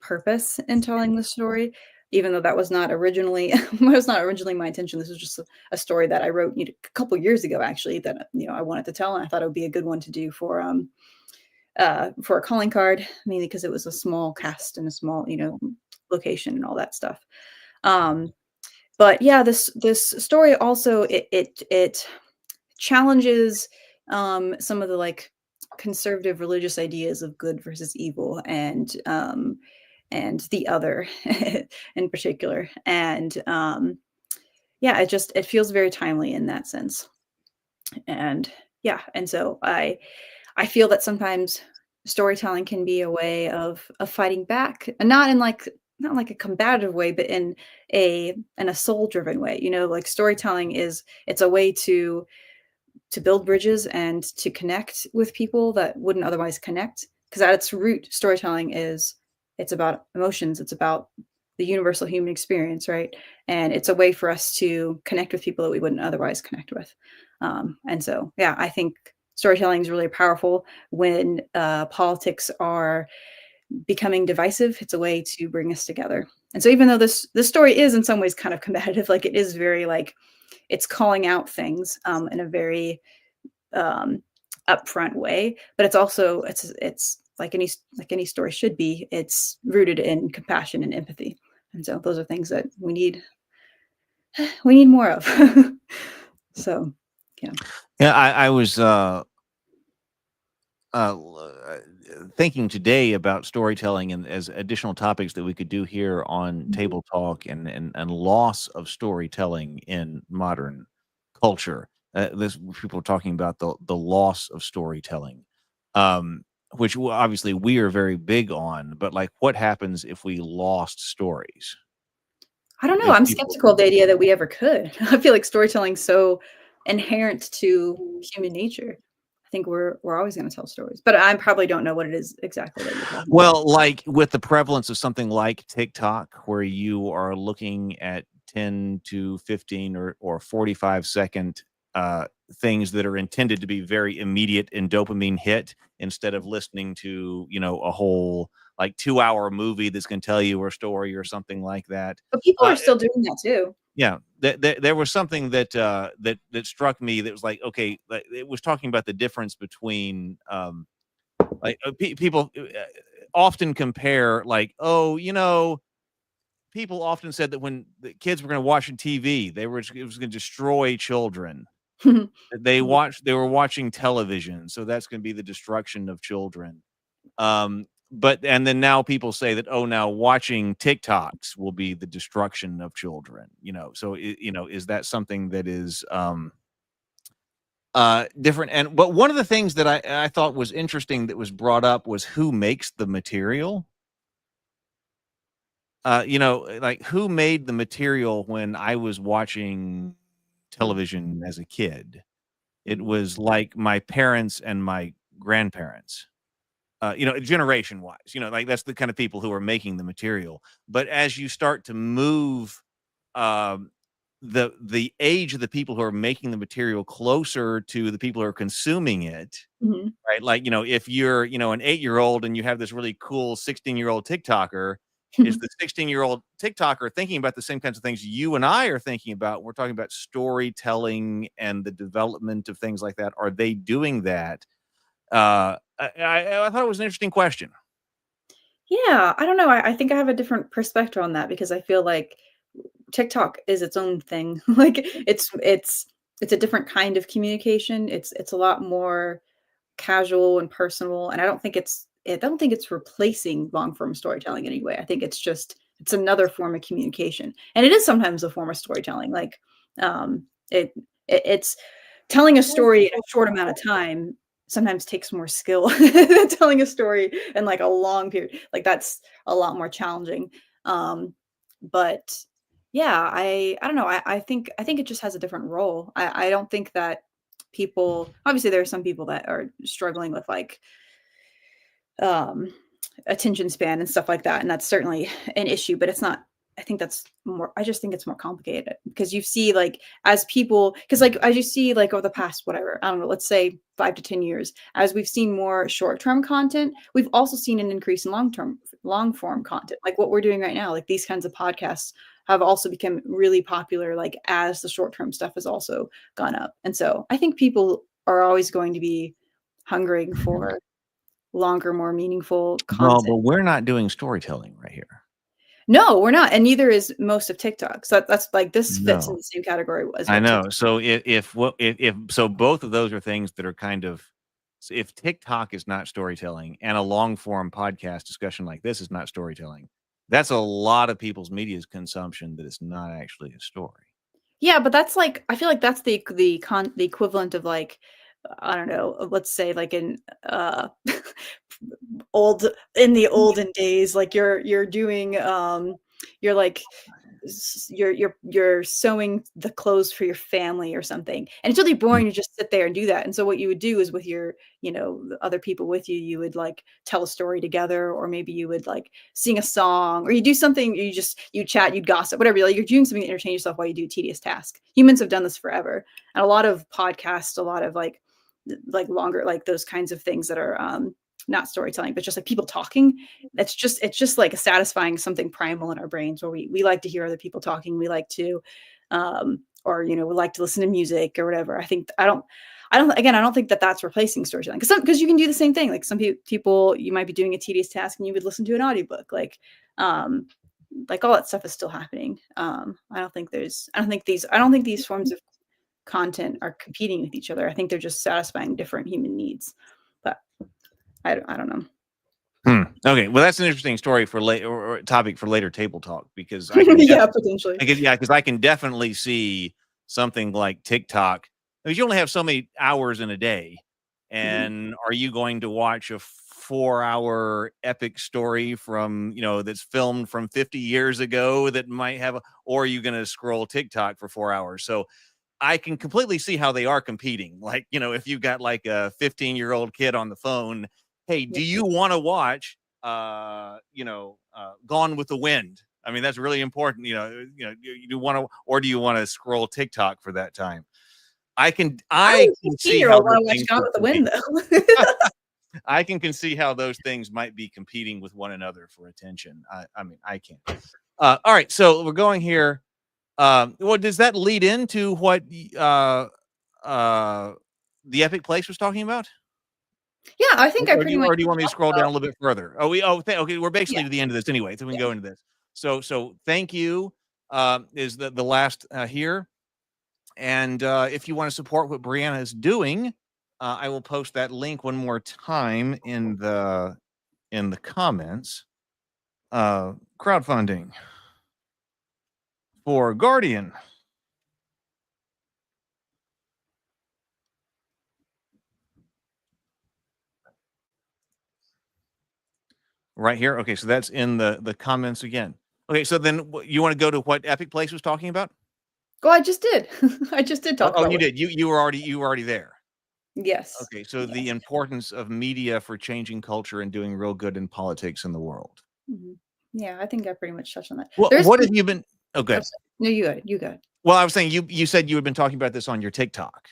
purpose in telling the story, even though that was not originally my intention. This was just a story that I wrote a couple years ago, actually, that I wanted to tell, and I thought it would be a good one to do for a calling card, mainly because it was a small cast and a small location and all that stuff. But yeah, this story also it challenges some of the like conservative religious ideas of good versus evil and the other in particular. And yeah, it feels very timely in that sense. And yeah, and so I feel that sometimes storytelling can be a way of fighting back, and not like a combative way, but in a soul-driven way. Like storytelling it's a way to build bridges and to connect with people that wouldn't otherwise connect. Because at its root, storytelling it's about emotions. It's about the universal human experience, right? And it's a way for us to connect with people that we wouldn't otherwise connect with. And so, yeah, I think storytelling is really powerful when politics are becoming divisive. It's a way to bring us together. And so even though this story is in some ways kind of combative, like it is very like it's calling out things in a very upfront way, but it's also it's like any story should be. It's rooted in compassion and empathy, and so those are things that we need more of. So, yeah, I was thinking today about storytelling and as additional topics that we could do here on Table Talk and loss of storytelling in modern culture. This people are talking about the loss of storytelling, which obviously we are very big on. But like, what happens if we lost stories? I don't know. I'm skeptical of the idea that we ever could. I feel like storytelling's so inherent to human nature. I think we're always going to tell stories, but I probably don't know what it is exactly that you're talking about. Well, like with the prevalence of something like TikTok, where you are looking at 10 to 15 or 45-second things that are intended to be very immediate and dopamine hit, instead of listening to, a whole like 2-hour movie that's going to tell you a story or something like that. But people are still doing that too. Yeah, there was something that that struck me that was like, okay, it was talking about the difference between people often compare, like, people often said that when the kids were going to watch TV, it was going to destroy children. They were watching television, so that's going to be the destruction of children. And then now people say that, now watching TikToks will be the destruction of children. So is that something that is different? But one of the things that I thought was interesting that was brought up was who makes the material. Like, who made the material when I was watching television as a kid? It was like my parents and my grandparents. Generation wise, like that's the kind of people who are making the material. But as you start to move the age of the people who are making the material closer to the people who are consuming it, right? Like, if you're, an 8-year-old and you have this really cool 16-year-old TikToker, is the 16-year-old TikToker thinking about the same kinds of things you and I are thinking about? We're talking about storytelling and the development of things like that. Are they doing that? I thought it was an interesting question. Yeah, I don't know. I think I have a different perspective on that because I feel like TikTok is its own thing. Like it's a different kind of communication. It's a lot more casual and personal, and I don't think it's replacing long form storytelling anyway. I think it's another form of communication, and it is sometimes a form of storytelling. Like it's telling a story in a short amount of time sometimes takes more skill than telling a story in like a long period. Like that's a lot more challenging. But yeah, I don't know. I think it just has a different role. I don't think that people, obviously there are some people that are struggling with like attention span and stuff like that, and that's certainly an issue, but it's not. I just think it's more complicated because you see like as you see like over the past, whatever, I don't know, let's say 5 to 10 years, as we've seen more short-term content, we've also seen an increase in long form content, like what we're doing right now. Like these kinds of podcasts have also become really popular, like as the short-term stuff has also gone up. And so I think people are always going to be hungering for longer, more meaningful Well, content. but we're not doing storytelling right here. No, we're not, and neither is most of TikTok. So that's like this fits in No. the same category as I what know. TikTok. So if so, both of those are things that are kind of. So if TikTok is not storytelling and a long form podcast discussion like this is not storytelling, that's a lot of people's media consumption that is not actually a story. Yeah, but that's like I feel like that's the equivalent of like I don't know, let's say like in in the olden days, like you're doing you're like you're sewing the clothes for your family or something, and it's really boring to just sit there and do that. And so what you would do is with your the other people with you, you would like tell a story together, or maybe you would like sing a song, or you do something, you chat, you'd gossip, whatever. Like you're doing something to entertain yourself while you do a tedious task. Humans have done this forever, and a lot of podcasts, a lot of like longer, like those kinds of things that are not storytelling, but just like people talking. It's just like satisfying something primal in our brains where we like to hear other people talking. We like to, or we like to listen to music or whatever. I don't think that that's replacing storytelling because you can do the same thing. Like some people, you might be doing a tedious task and you would listen to an audiobook. Like all that stuff is still happening. I don't think these forms of content are competing with each other. I think they're just satisfying different human needs. But I don't know. Okay, well, that's an interesting story for later, or topic for later table talk, because I can Yeah, potentially. because I can definitely see something like TikTok, because you only have so many hours in a day, and are you going to watch a 4-hour epic story from that's filmed from 50 years ago that might have or are you going to scroll TikTok for 4 hours? So I can completely see how they are competing. Like, if you've got like a 15-year-old kid on the phone, hey, do you want to watch, Gone with the Wind? I mean, that's really important. You want to, or do you want to scroll TikTok for that time? I can see how want to watch Gone with the Wind, though. I can see how those things might be competing with one another for attention. I mean, I can't. All right, so we're going here. Well, does that lead into what the Epic Place was talking about? Yeah, I think I pretty much. Or do you want me to scroll down a little bit further? Okay, we're basically to the end of this anyway, so we can go into this. So thank you is the last here, and if you want to support what Brianna is doing, I will post that link one more time in the comments. Crowdfunding for Guardian. Right here. Okay, so that's in the comments again. Okay, so then you want to go to what Epic Place was talking about? Oh, I just did. I just did talk about you did. You were already there. Yes. Okay, so the importance of media for changing culture and doing real good in politics in the world. Mm-hmm. Yeah, I think I pretty much touched on that. Well, what have you been? Okay. No, you got it. You got it. Well, I was saying you said you had been talking about this on your TikTok.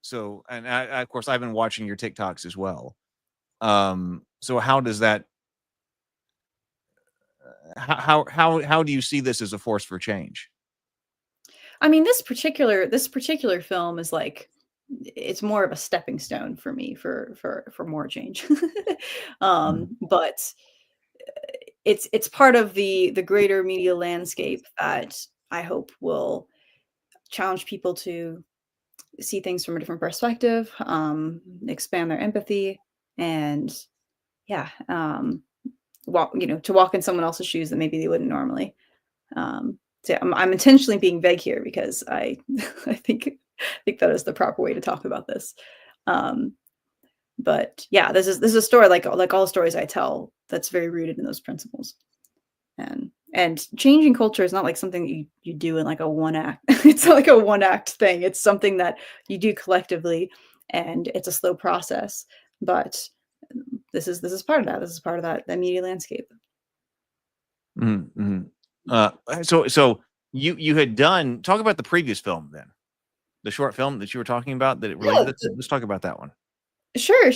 So, and I, of course, I've been watching your TikToks as well. So how does that? How do you see this as a force for change? I mean, this particular film is like, it's more of a stepping stone for me for more change. But it's part of the greater media landscape that I hope will challenge people to see things from a different perspective, expand their empathy, and to walk in someone else's shoes that maybe they wouldn't normally. So I'm intentionally being vague here because I think that is the proper way to talk about this. But yeah, this is a story like all the stories I tell that's very rooted in those principles. And changing culture is not like something you do in like a one act. It's not like a one act thing. It's something that you do collectively, and it's a slow process. But this is part of that. This is part of that media landscape. Mm-hmm. So you had done, talk about the previous film then, the short film that you were talking about that it related to. Let's talk about that one. Sure.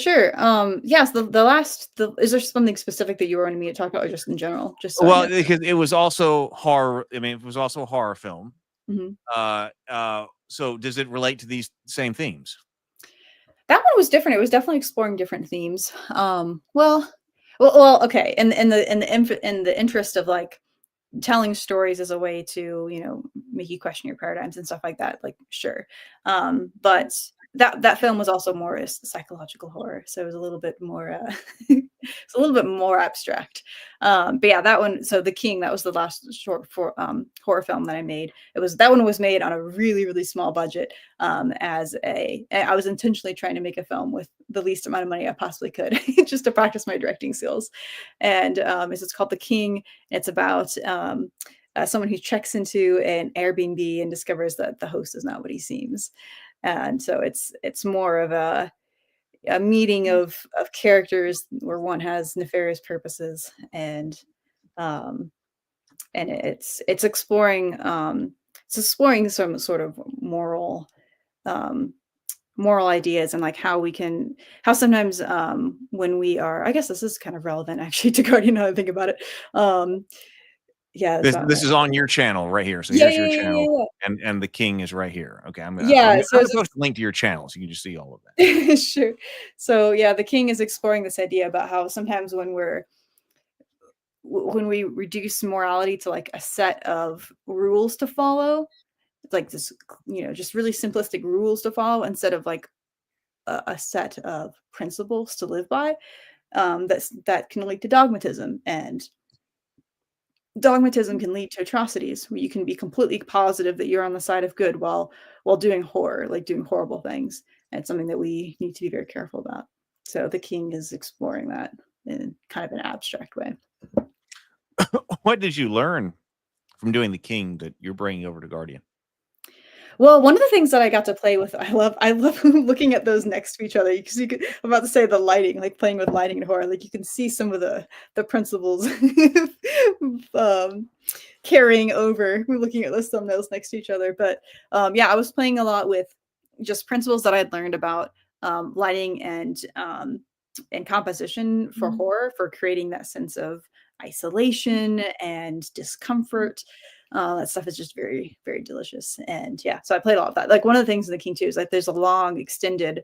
Yes, the last, is there something specific that you wanted me to talk about, or just in general? Just so because it was also horror. I mean, it was also a horror film. Mm-hmm. So does it relate to these same themes? That one was different. It was definitely exploring different themes. Well, okay. In the interest of like telling stories as a way to make you question your paradigms and stuff like that, like sure. But that film was also more a psychological horror, so it was a little bit more it's a little bit more abstract. But yeah, that one, so The King, that was the last short for horror film that I made. That one was made on a really, really small budget. I was intentionally trying to make a film with the least amount of money I possibly could, just to practice my directing skills. And it's called The King. It's about someone who checks into an Airbnb and discovers that the host is not what he seems. And so it's more of a meeting of characters where one has nefarious purposes, and it's exploring some sort of moral ideas, and like how sometimes when we are, I guess this is kind of relevant actually to Guardian now that I think about it. Yeah, this is on your channel right here. So here's your channel, and The King is right here. Okay, I'm gonna post a link to your channel so you can just see all of that. Sure. So yeah, The King is exploring this idea about how sometimes when we reduce morality to like a set of rules to follow, like this, just really simplistic rules to follow instead of like a set of principles to live by, that can lead to dogmatism, and dogmatism can lead to atrocities where you can be completely positive that you're on the side of good while doing horror, like doing horrible things. And it's something that we need to be very careful about. So The King is exploring that in kind of an abstract way. What did you learn from doing The King that you're bringing over to Guardian? Well, one of the things that I got to play with, I love looking at those next to each other because I'm about to say the lighting, like playing with lighting in horror, like you can see some of the principles carrying over. We're looking at those thumbnails next to each other, but yeah, I was playing a lot with just principles that I'd learned about lighting and composition for horror, for creating that sense of isolation and discomfort. That stuff is just very, very delicious. And yeah, so I played a lot of that. Like one of the things in the King 2 is like there's a long extended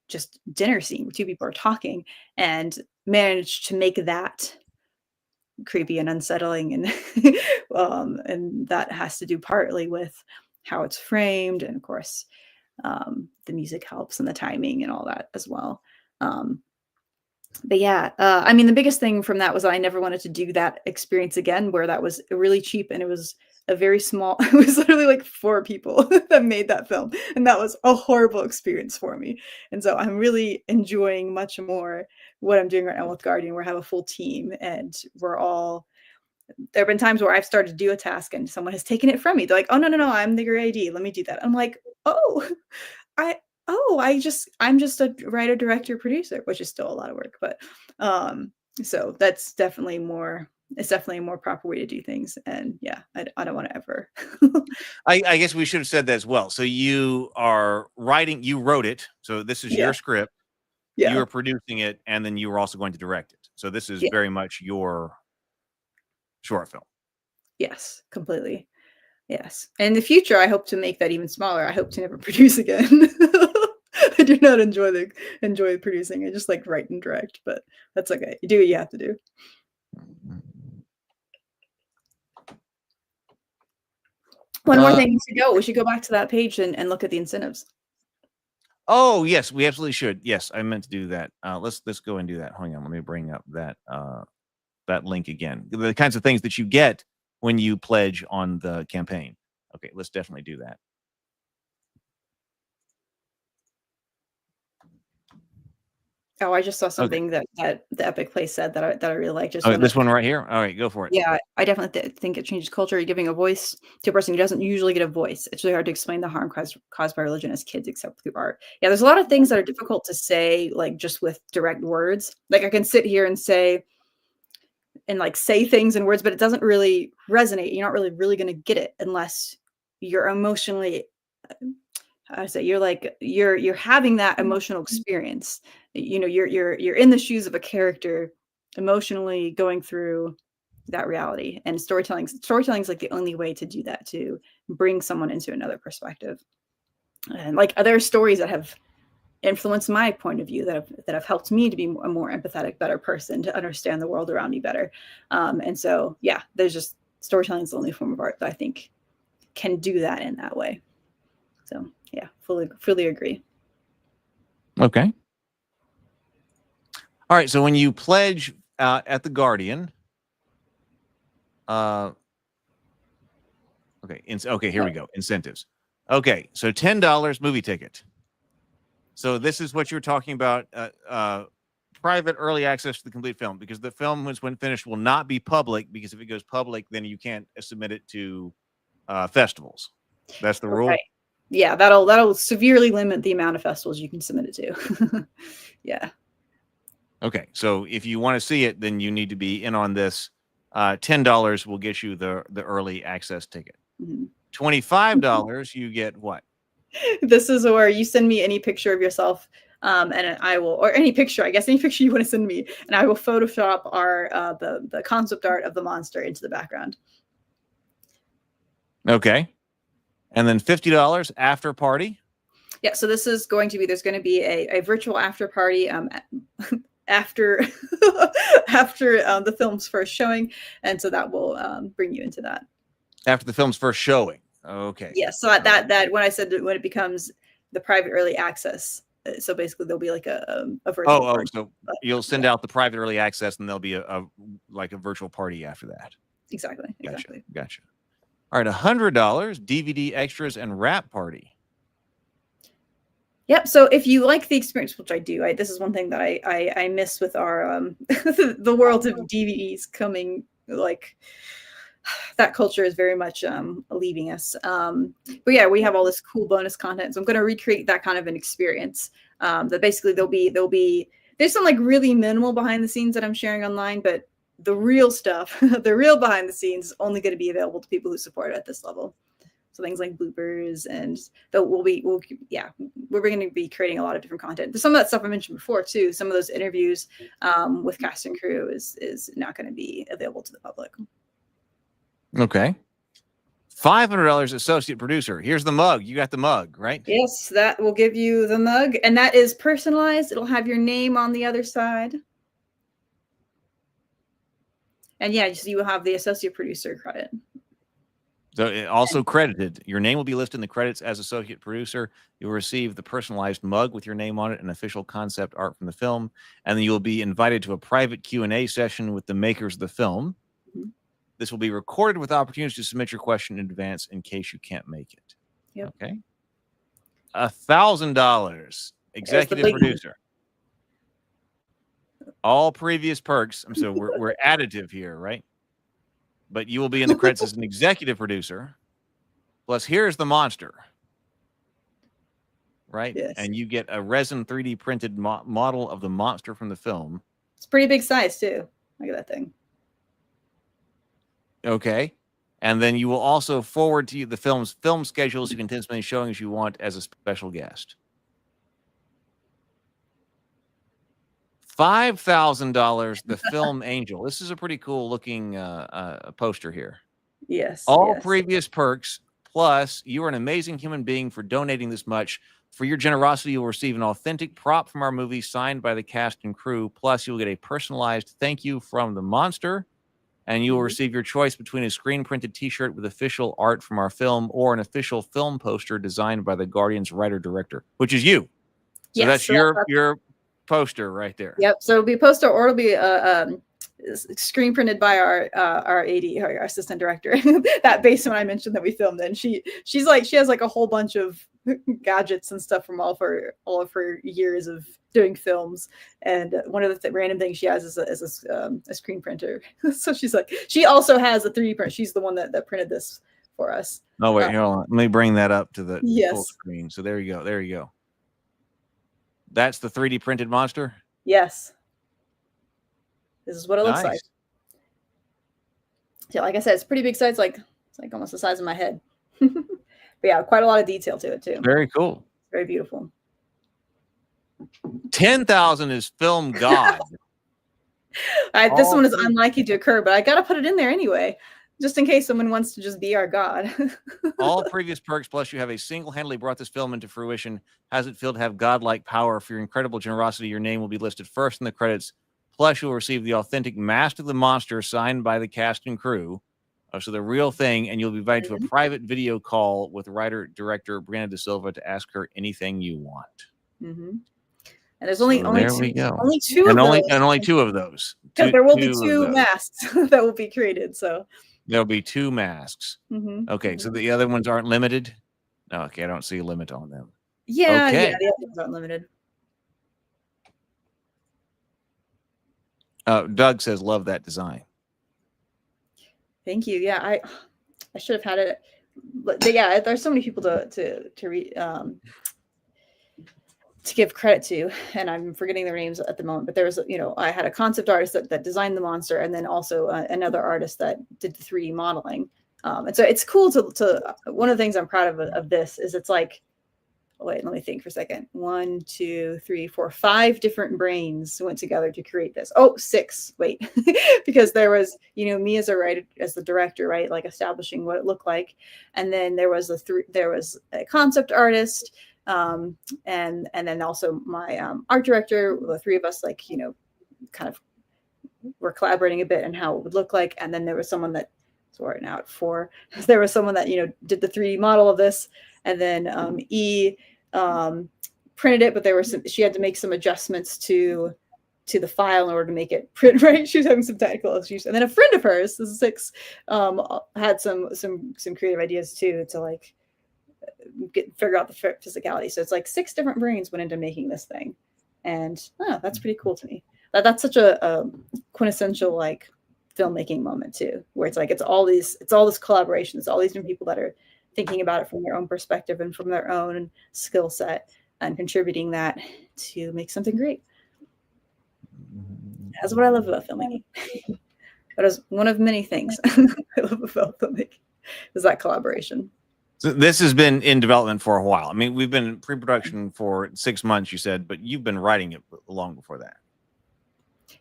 just dinner scene where two people are talking and managed to make that creepy and unsettling, and that has to do partly with how it's framed, and of course the music helps and the timing and all that as well. But yeah, I mean, the biggest thing from that was I never wanted to do that experience again, where that was really cheap and it was a very small, it was literally like 4 people that made that film. And that was a horrible experience for me. And so I'm really enjoying much more what I'm doing right now with Guardian, where I have a full team and there have been times where I've started to do a task and someone has taken it from me. They're like, oh, no, I'm the AD. Let me do that. I'm like, I'm just a writer, director, producer, which is still a lot of work, but so that's definitely it's definitely a more proper way to do things. And yeah, I don't want to ever. I guess we should have said that as well. So you are writing, you wrote it. So this is your script. Yeah. You are producing it, and then you were also going to direct it. So this is very much your short film. Yes, completely. Yes. And in the future, I hope to make that even smaller. I hope to never produce again. I do not enjoy producing. I just like write and direct, but that's okay. You do what you have to do. One more thing to go. We should go back to that page and look at the incentives. Oh yes, we absolutely should. Yes, I meant to do that. Let's go and do that. Hang on, let me bring up that that link again. The kinds of things that you get when you pledge on the campaign. Okay, let's definitely do that. Oh, I just saw something that the Epic Play said that I really liked. Just this one right here. All right, go for it. Yeah, I definitely think it changes culture. You're giving a voice to a person who doesn't usually get a voice. It's really hard to explain the harm caused by religion as kids, except through art. Yeah, there's a lot of things that are difficult to say, like just with direct words. Like I can sit here and say things in words, but it doesn't really resonate. You're not really going to get it unless you're emotionally. I say you're having that emotional experience. You know, you're in the shoes of a character, emotionally going through that reality. And storytelling is like the only way to do that, to bring someone into another perspective. And like there are stories that have influenced my point of view, that have helped me to be a more empathetic, better person, to understand the world around me better. And so yeah, there's just storytelling is the only form of art that I think can do that in that way. So yeah, fully agree. Okay. All right. So when you pledge at the Guardian, okay. Here we go. Incentives. Okay. So $10 movie ticket. So this is what you're talking about. Private early access to the complete film, because the film, when finished, will not be public, because if it goes public, then you can't submit it to festivals. That's the rule. Right. Yeah, that'll severely limit the amount of festivals you can submit it to. Yeah. Okay, so if you want to see it, then you need to be in on this. $10 will get you the early access ticket. Mm-hmm. $25, you get what? This is where you send me any picture of yourself, and I will, or any picture you want to send me, and I will Photoshop the concept art of the monster into the background. Okay. And then $50 after party. Yeah, so this is going to be, there's going to be a virtual after party after the film's first showing, and so that will bring you into that. After the film's first showing. Okay. Yeah, so that when I said when it becomes the private early access, so basically there'll be like a virtual party. So you'll send out the private early access, and there'll be a virtual party after that. Exactly. Gotcha. All right, $100 DVD extras and wrap party. Yep. So if you like the experience, which I do, this is one thing that I miss with our the world of DVDs coming, like that culture is very much leaving us. But yeah, we have all this cool bonus content. So I'm going to recreate that kind of an experience. That basically there's some like really minimal behind the scenes that I'm sharing online, but the real stuff, the real behind the scenes is only going to be available to people who support at this level. So things like bloopers, and we're going to be creating a lot of different content. Some of that stuff I mentioned before too. Some of those interviews with cast and crew is not going to be available to the public. Okay. $500 associate producer. Here's the mug. You got the mug, right? Yes, that will give you the mug, and that is personalized. It'll have your name on the other side. And yeah, so you will have the associate producer credit. So it also credited. Your name will be listed in the credits as associate producer. You'll receive the personalized mug with your name on it and official concept art from the film. And then you'll be invited to a private Q&A session with the makers of the film. Mm-hmm. This will be recorded with opportunities to submit your question in advance in case you can't make it. Yep. Okay. $1,000 executive producer. All previous perks. So we're additive here, right? But you will be in the credits as an executive producer. Plus, here's the monster. Right? Yes. And you get a resin 3D printed model of the monster from the film. It's pretty big size, too. Look at that thing. Okay. And then you will also forward to you the film's film schedules. You can attend as many showings you want as a special guest. $5,000, the film Angel. This is a pretty cool looking poster here. Yes. All previous perks, plus you are an amazing human being for donating this much. For your generosity, you'll receive an authentic prop from our movie signed by the cast and crew. Plus, you'll get a personalized thank you from the monster. And you will receive your choice between a screen-printed T-shirt with official art from our film or an official film poster designed by the Guardian's writer-director, which is you. So that's your poster right there. Yep. So it'll be a poster, or it'll be screen printed by our AD, our assistant director. That basement I mentioned that we filmed in. She has like a whole bunch of gadgets and stuff from all of her years of doing films, and one of the random things she has is a screen printer. So she also has a 3D print. She's the one that printed this for us. Oh wait, hold on. Let me bring that up to the yes. full screen. So there you go. That's the 3D printed monster? Yes. This is what it looks like. Yeah, like I said, it's pretty big size. It's like almost the size of my head. But yeah, quite a lot of detail to it too. Very cool. Very beautiful. 10,000 is film God. This one is unlikely to occur, but I got to put it in there anyway, just in case someone wants to just be our God. All previous perks, plus you have a single-handedly brought this film into fruition. Has it feel to have godlike power? For your incredible generosity, your name will be listed first in the credits. Plus, you'll receive the authentic Mask of the Monster signed by the cast and crew. So the real thing, and you'll be invited to a private video call with writer-director Brianna da Silva to ask her anything you want. Mm-hmm. And there's only two of those. There will be two masks that will be created. So there'll be two masks. Mm-hmm. Okay, so the other ones aren't limited? No, okay, I don't see a limit on them. Yeah, okay. Yeah, the other ones aren't limited. Doug says, love that design. Thank you. Yeah, I should have had it. But yeah, there's so many people to give credit to, and I'm forgetting their names at the moment, but there was, I had a concept artist that designed the monster, and then also another artist that did the 3D modeling. And so it's cool to one of the things I'm proud of this is it's like, wait, let me think for a second. 1, 2, 3, 4, 5 different brains went together to create this. Oh, 6, wait, because there was, me as a writer, as the director, right? Like establishing what it looked like. And then there was a concept artist, and then also my art director. The 3 of us, kind of were collaborating a bit on how it would look like. And then there was someone that, so we're now at 4. There was someone that did the 3D model of this, and then printed it. But she had to make some adjustments to the file in order to make it print right. She was having some technical issues, and then a friend of hers, this is 6, had some creative ideas too to figure out the physicality. So it's 6 different brains went into making this thing, and that's pretty cool to me. That's such a quintessential filmmaking moment too, where it's like it's all this collaboration, it's all these different people that are thinking about it from their own perspective and from their own skill set and contributing that to make something great. That's what I love about filmmaking. That is one of many things I love about filmmaking, is that collaboration. So this has been in development for a while. I mean, we've been in pre-production for 6 months, you said, but you've been writing it long before that.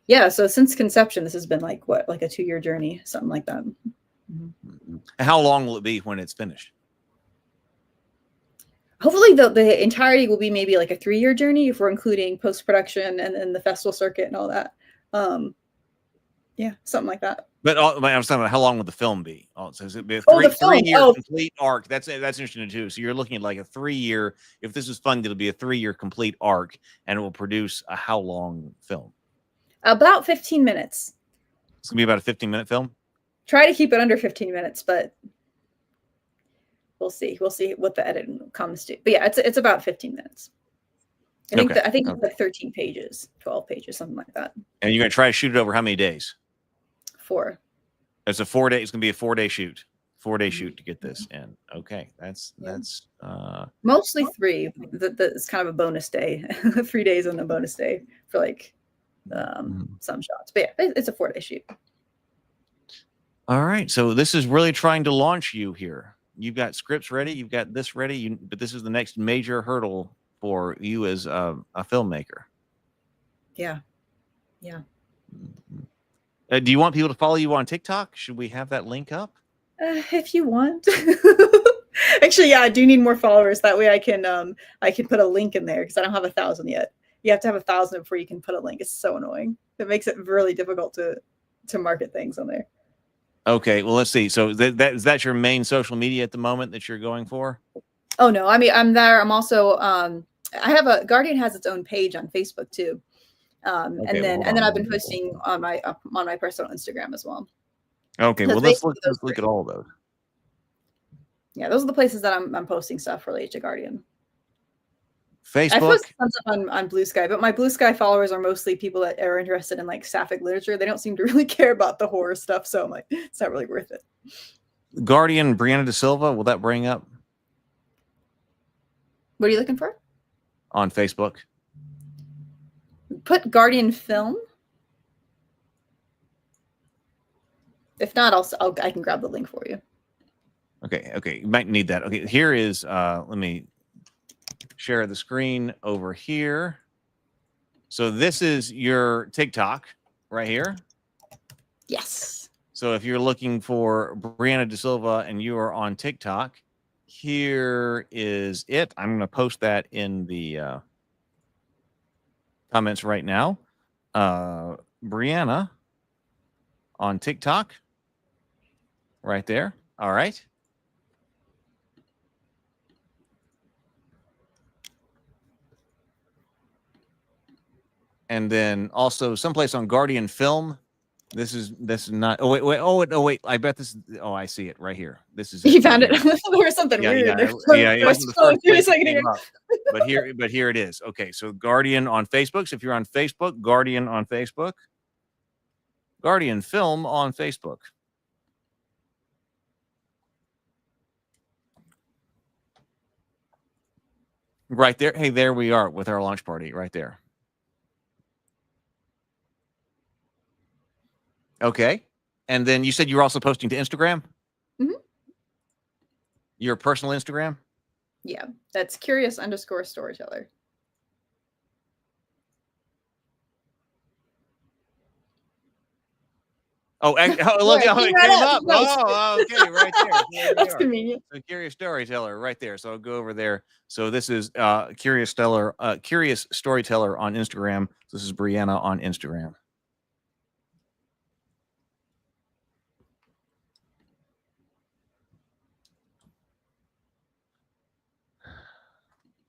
Yeah, so since conception, this has been like a 2-year journey, something like that. Mm-hmm. How long will it be when it's finished? Hopefully the entirety will be maybe like a 3-year journey if we're including post-production and then the festival circuit and all that. Yeah, something like that. But I was talking about how long would the film be? Oh, so it'd be a 3-year complete arc. That's interesting too. So you're looking at like a 3-year. If this is funded, it'll be a 3-year complete arc, and it will produce a how long film? About 15 minutes. It's gonna be about a 15-minute film. Try to keep it under 15 minutes, but we'll see. We'll see what the edit comes to. But yeah, it's about 15 minutes. I think it's like 13 pages, 12 pages, something like that. And you're gonna try to shoot it over how many days? 4. It's a 4-day. It's gonna be a 4-day shoot. 4-day shoot to get this in. Okay, that's mostly 3. It's kind of a bonus day. 3 days and a bonus day for like some shots. But yeah, it's a 4-day shoot. All right. So this is really trying to launch you here. You've got scripts ready. You've got this ready. But this is the next major hurdle for you as a filmmaker. Yeah. Yeah. Do you want people to follow you on TikTok? Should we have that link up? If you want. Actually, yeah, I do need more followers. That way I can put a link in there because I don't have 1,000 yet. You have to have 1,000 before you can put a link. It's so annoying. It makes it really difficult to market things on there. Okay, well, let's see. So is that your main social media at the moment that you're going for? Oh no, I mean I'm there. I'm also I have Guardian has its own page on Facebook too. And then I've been posting on my personal Instagram as well. Okay, well let's look at all of those. Yeah, those are the places that I'm posting stuff related to Guardian. Facebook. I post some stuff on Blue Sky, but my Blue Sky followers are mostly people that are interested in like sapphic literature. They don't seem to really care about the horror stuff, so I'm like, it's not really worth it. Guardian, Brianna da Silva, will that bring up? What are you looking for? On Facebook. Put Guardian Film. If not, I can grab the link for you. Okay, you might need that. Okay, here is let me share the screen over here. So this is your TikTok right here. Yes. So if you're looking for Brianna da Silva and you are on TikTok, here is it. I'm going to post that in the comments right now. Brianna on TikTok right there. All right. And then also someplace on Guardian Film. This is not. Oh wait. I bet this. Oh, I see it right here. This is. You found it. There was something weird. But here it is. Okay, so Guardian on Facebook. So if you're on Facebook, Guardian on Facebook, Guardian Film on Facebook. Right there. Hey, there we are with our launch party right there. Okay. And then you said you were also posting to Instagram? Mm-hmm. Your personal Instagram? Yeah. That's curious_storyteller. Oh, look how it came up. Oh, okay, right there. That's convenient. So Curious Storyteller right there. So I'll go over there. So this is Curious Storyteller on Instagram. This is Brianna on Instagram.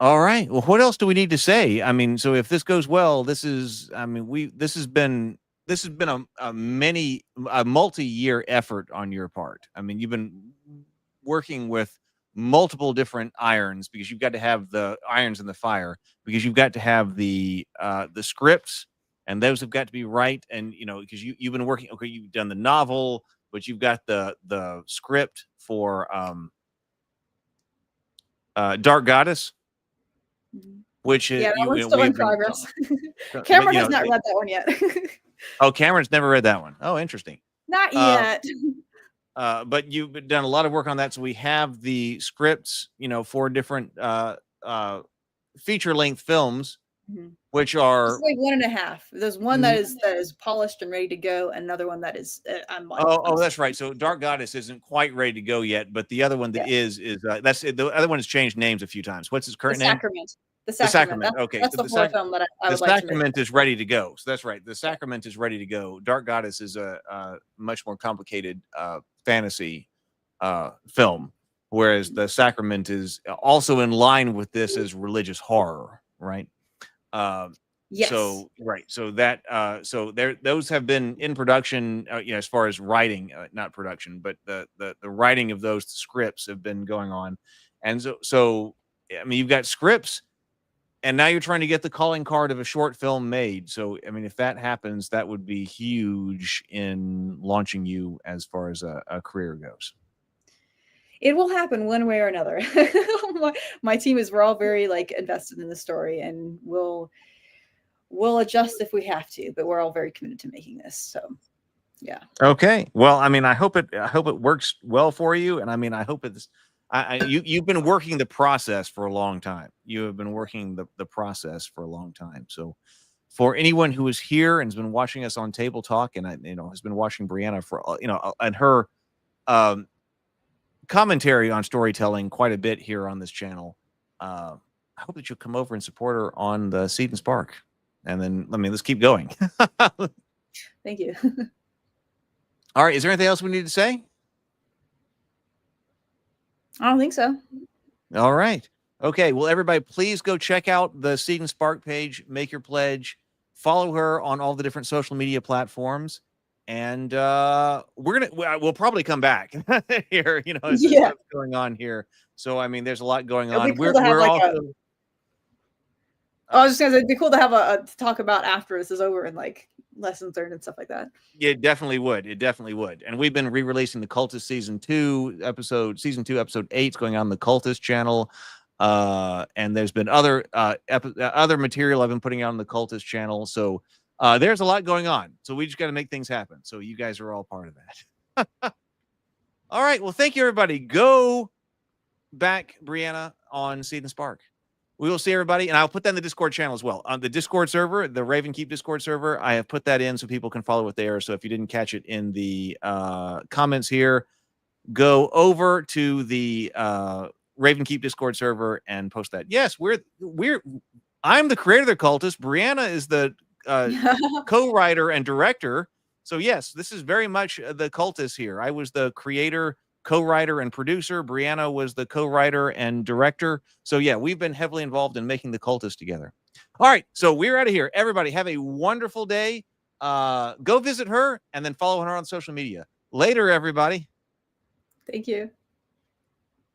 All right. Well, what else do we need to say? I mean, so if this goes well, this has been a multi-year effort on your part. I mean, you've been working with multiple different irons because you've got to have the irons in the fire, because you've got to have the scripts, and those have got to be right. And because you've been working, okay, you've done the novel, but you've got the script for Dark Goddess, which is that one's still in progress. but, Cameron has not read that one yet. Oh, Cameron's never read that one. Oh, interesting. Not yet. But you've done a lot of work on that. So we have the scripts, for different feature-length films, which are it's like 1.5. There's one that is polished and ready to go, and another one that is I'm like, that's right. So Dark Goddess isn't quite ready to go yet, but the other one that is that's the other one has changed names a few times. What's his current name? Sacrament. The Sacrament. Okay, that's so the horror film that I would the like to make. Sacrament is ready to go. So that's right. The Sacrament is ready to go. Dark Goddess is a much more complicated fantasy film, whereas the Sacrament is also in line with this as religious horror, right? Yes. So right. So that those have been in production, as far as writing, not production, but the writing of those scripts have been going on, and so I mean, you've got scripts. And now you're trying to get the calling card of a short film made. So, I mean, if that happens, that would be huge in launching you as far as a career goes. It will happen one way or another. My team we're all very invested in the story, and we'll adjust if we have to, but we're all very committed to making this. So, yeah. Okay. Well, I mean, I hope it works well for you. And I mean, I hope it's, you've been working the process for a long time. You have been working the process for a long time. So for anyone who is here and has been watching us on Table Talk and has been watching Brianna for and her commentary on storytelling quite a bit here on this channel, I hope that you'll come over and support her on the Seed and Spark. And then let's keep going. Thank you. All right. Is there anything else we need to say? I don't think so. All right. Okay. Well, everybody, please go check out the Seed and Spark page. Make your pledge. Follow her on all the different social media platforms, and we'll probably come back here. As stuff's going on here. So I mean, there's a lot going on. I was just gonna say, it'd be cool to have a talk about after this is over and lessons learned and stuff like that. Yeah, it definitely would. It definitely would. And we've been re-releasing the Cultist season 2 episode 8 going on the Cultist channel. And there's been other material I've been putting out on the Cultist channel. So there's a lot going on. So we just got to make things happen. So you guys are all part of that. All right. Well, thank you, everybody. Go back, Brianna, on Seed and Spark. We will see everybody, and I'll put that in the Discord channel as well. On the Discord server, the Raven Keep Discord server, I have put that in so people can follow it there. So if you didn't catch it in the comments here, go over to the Raven Keep Discord server and post that. Yes, I'm the creator of the Cultist. Brianna is the co-writer and director. So yes, this is very much the Cultist here. I was the creator, co-writer, and producer. Brianna was the co-writer and director. So yeah, we've been heavily involved in making the Cultist together. All right, so we're out of here. Everybody have a wonderful day. Go visit her and then follow her on social media. Later, everybody. Thank you.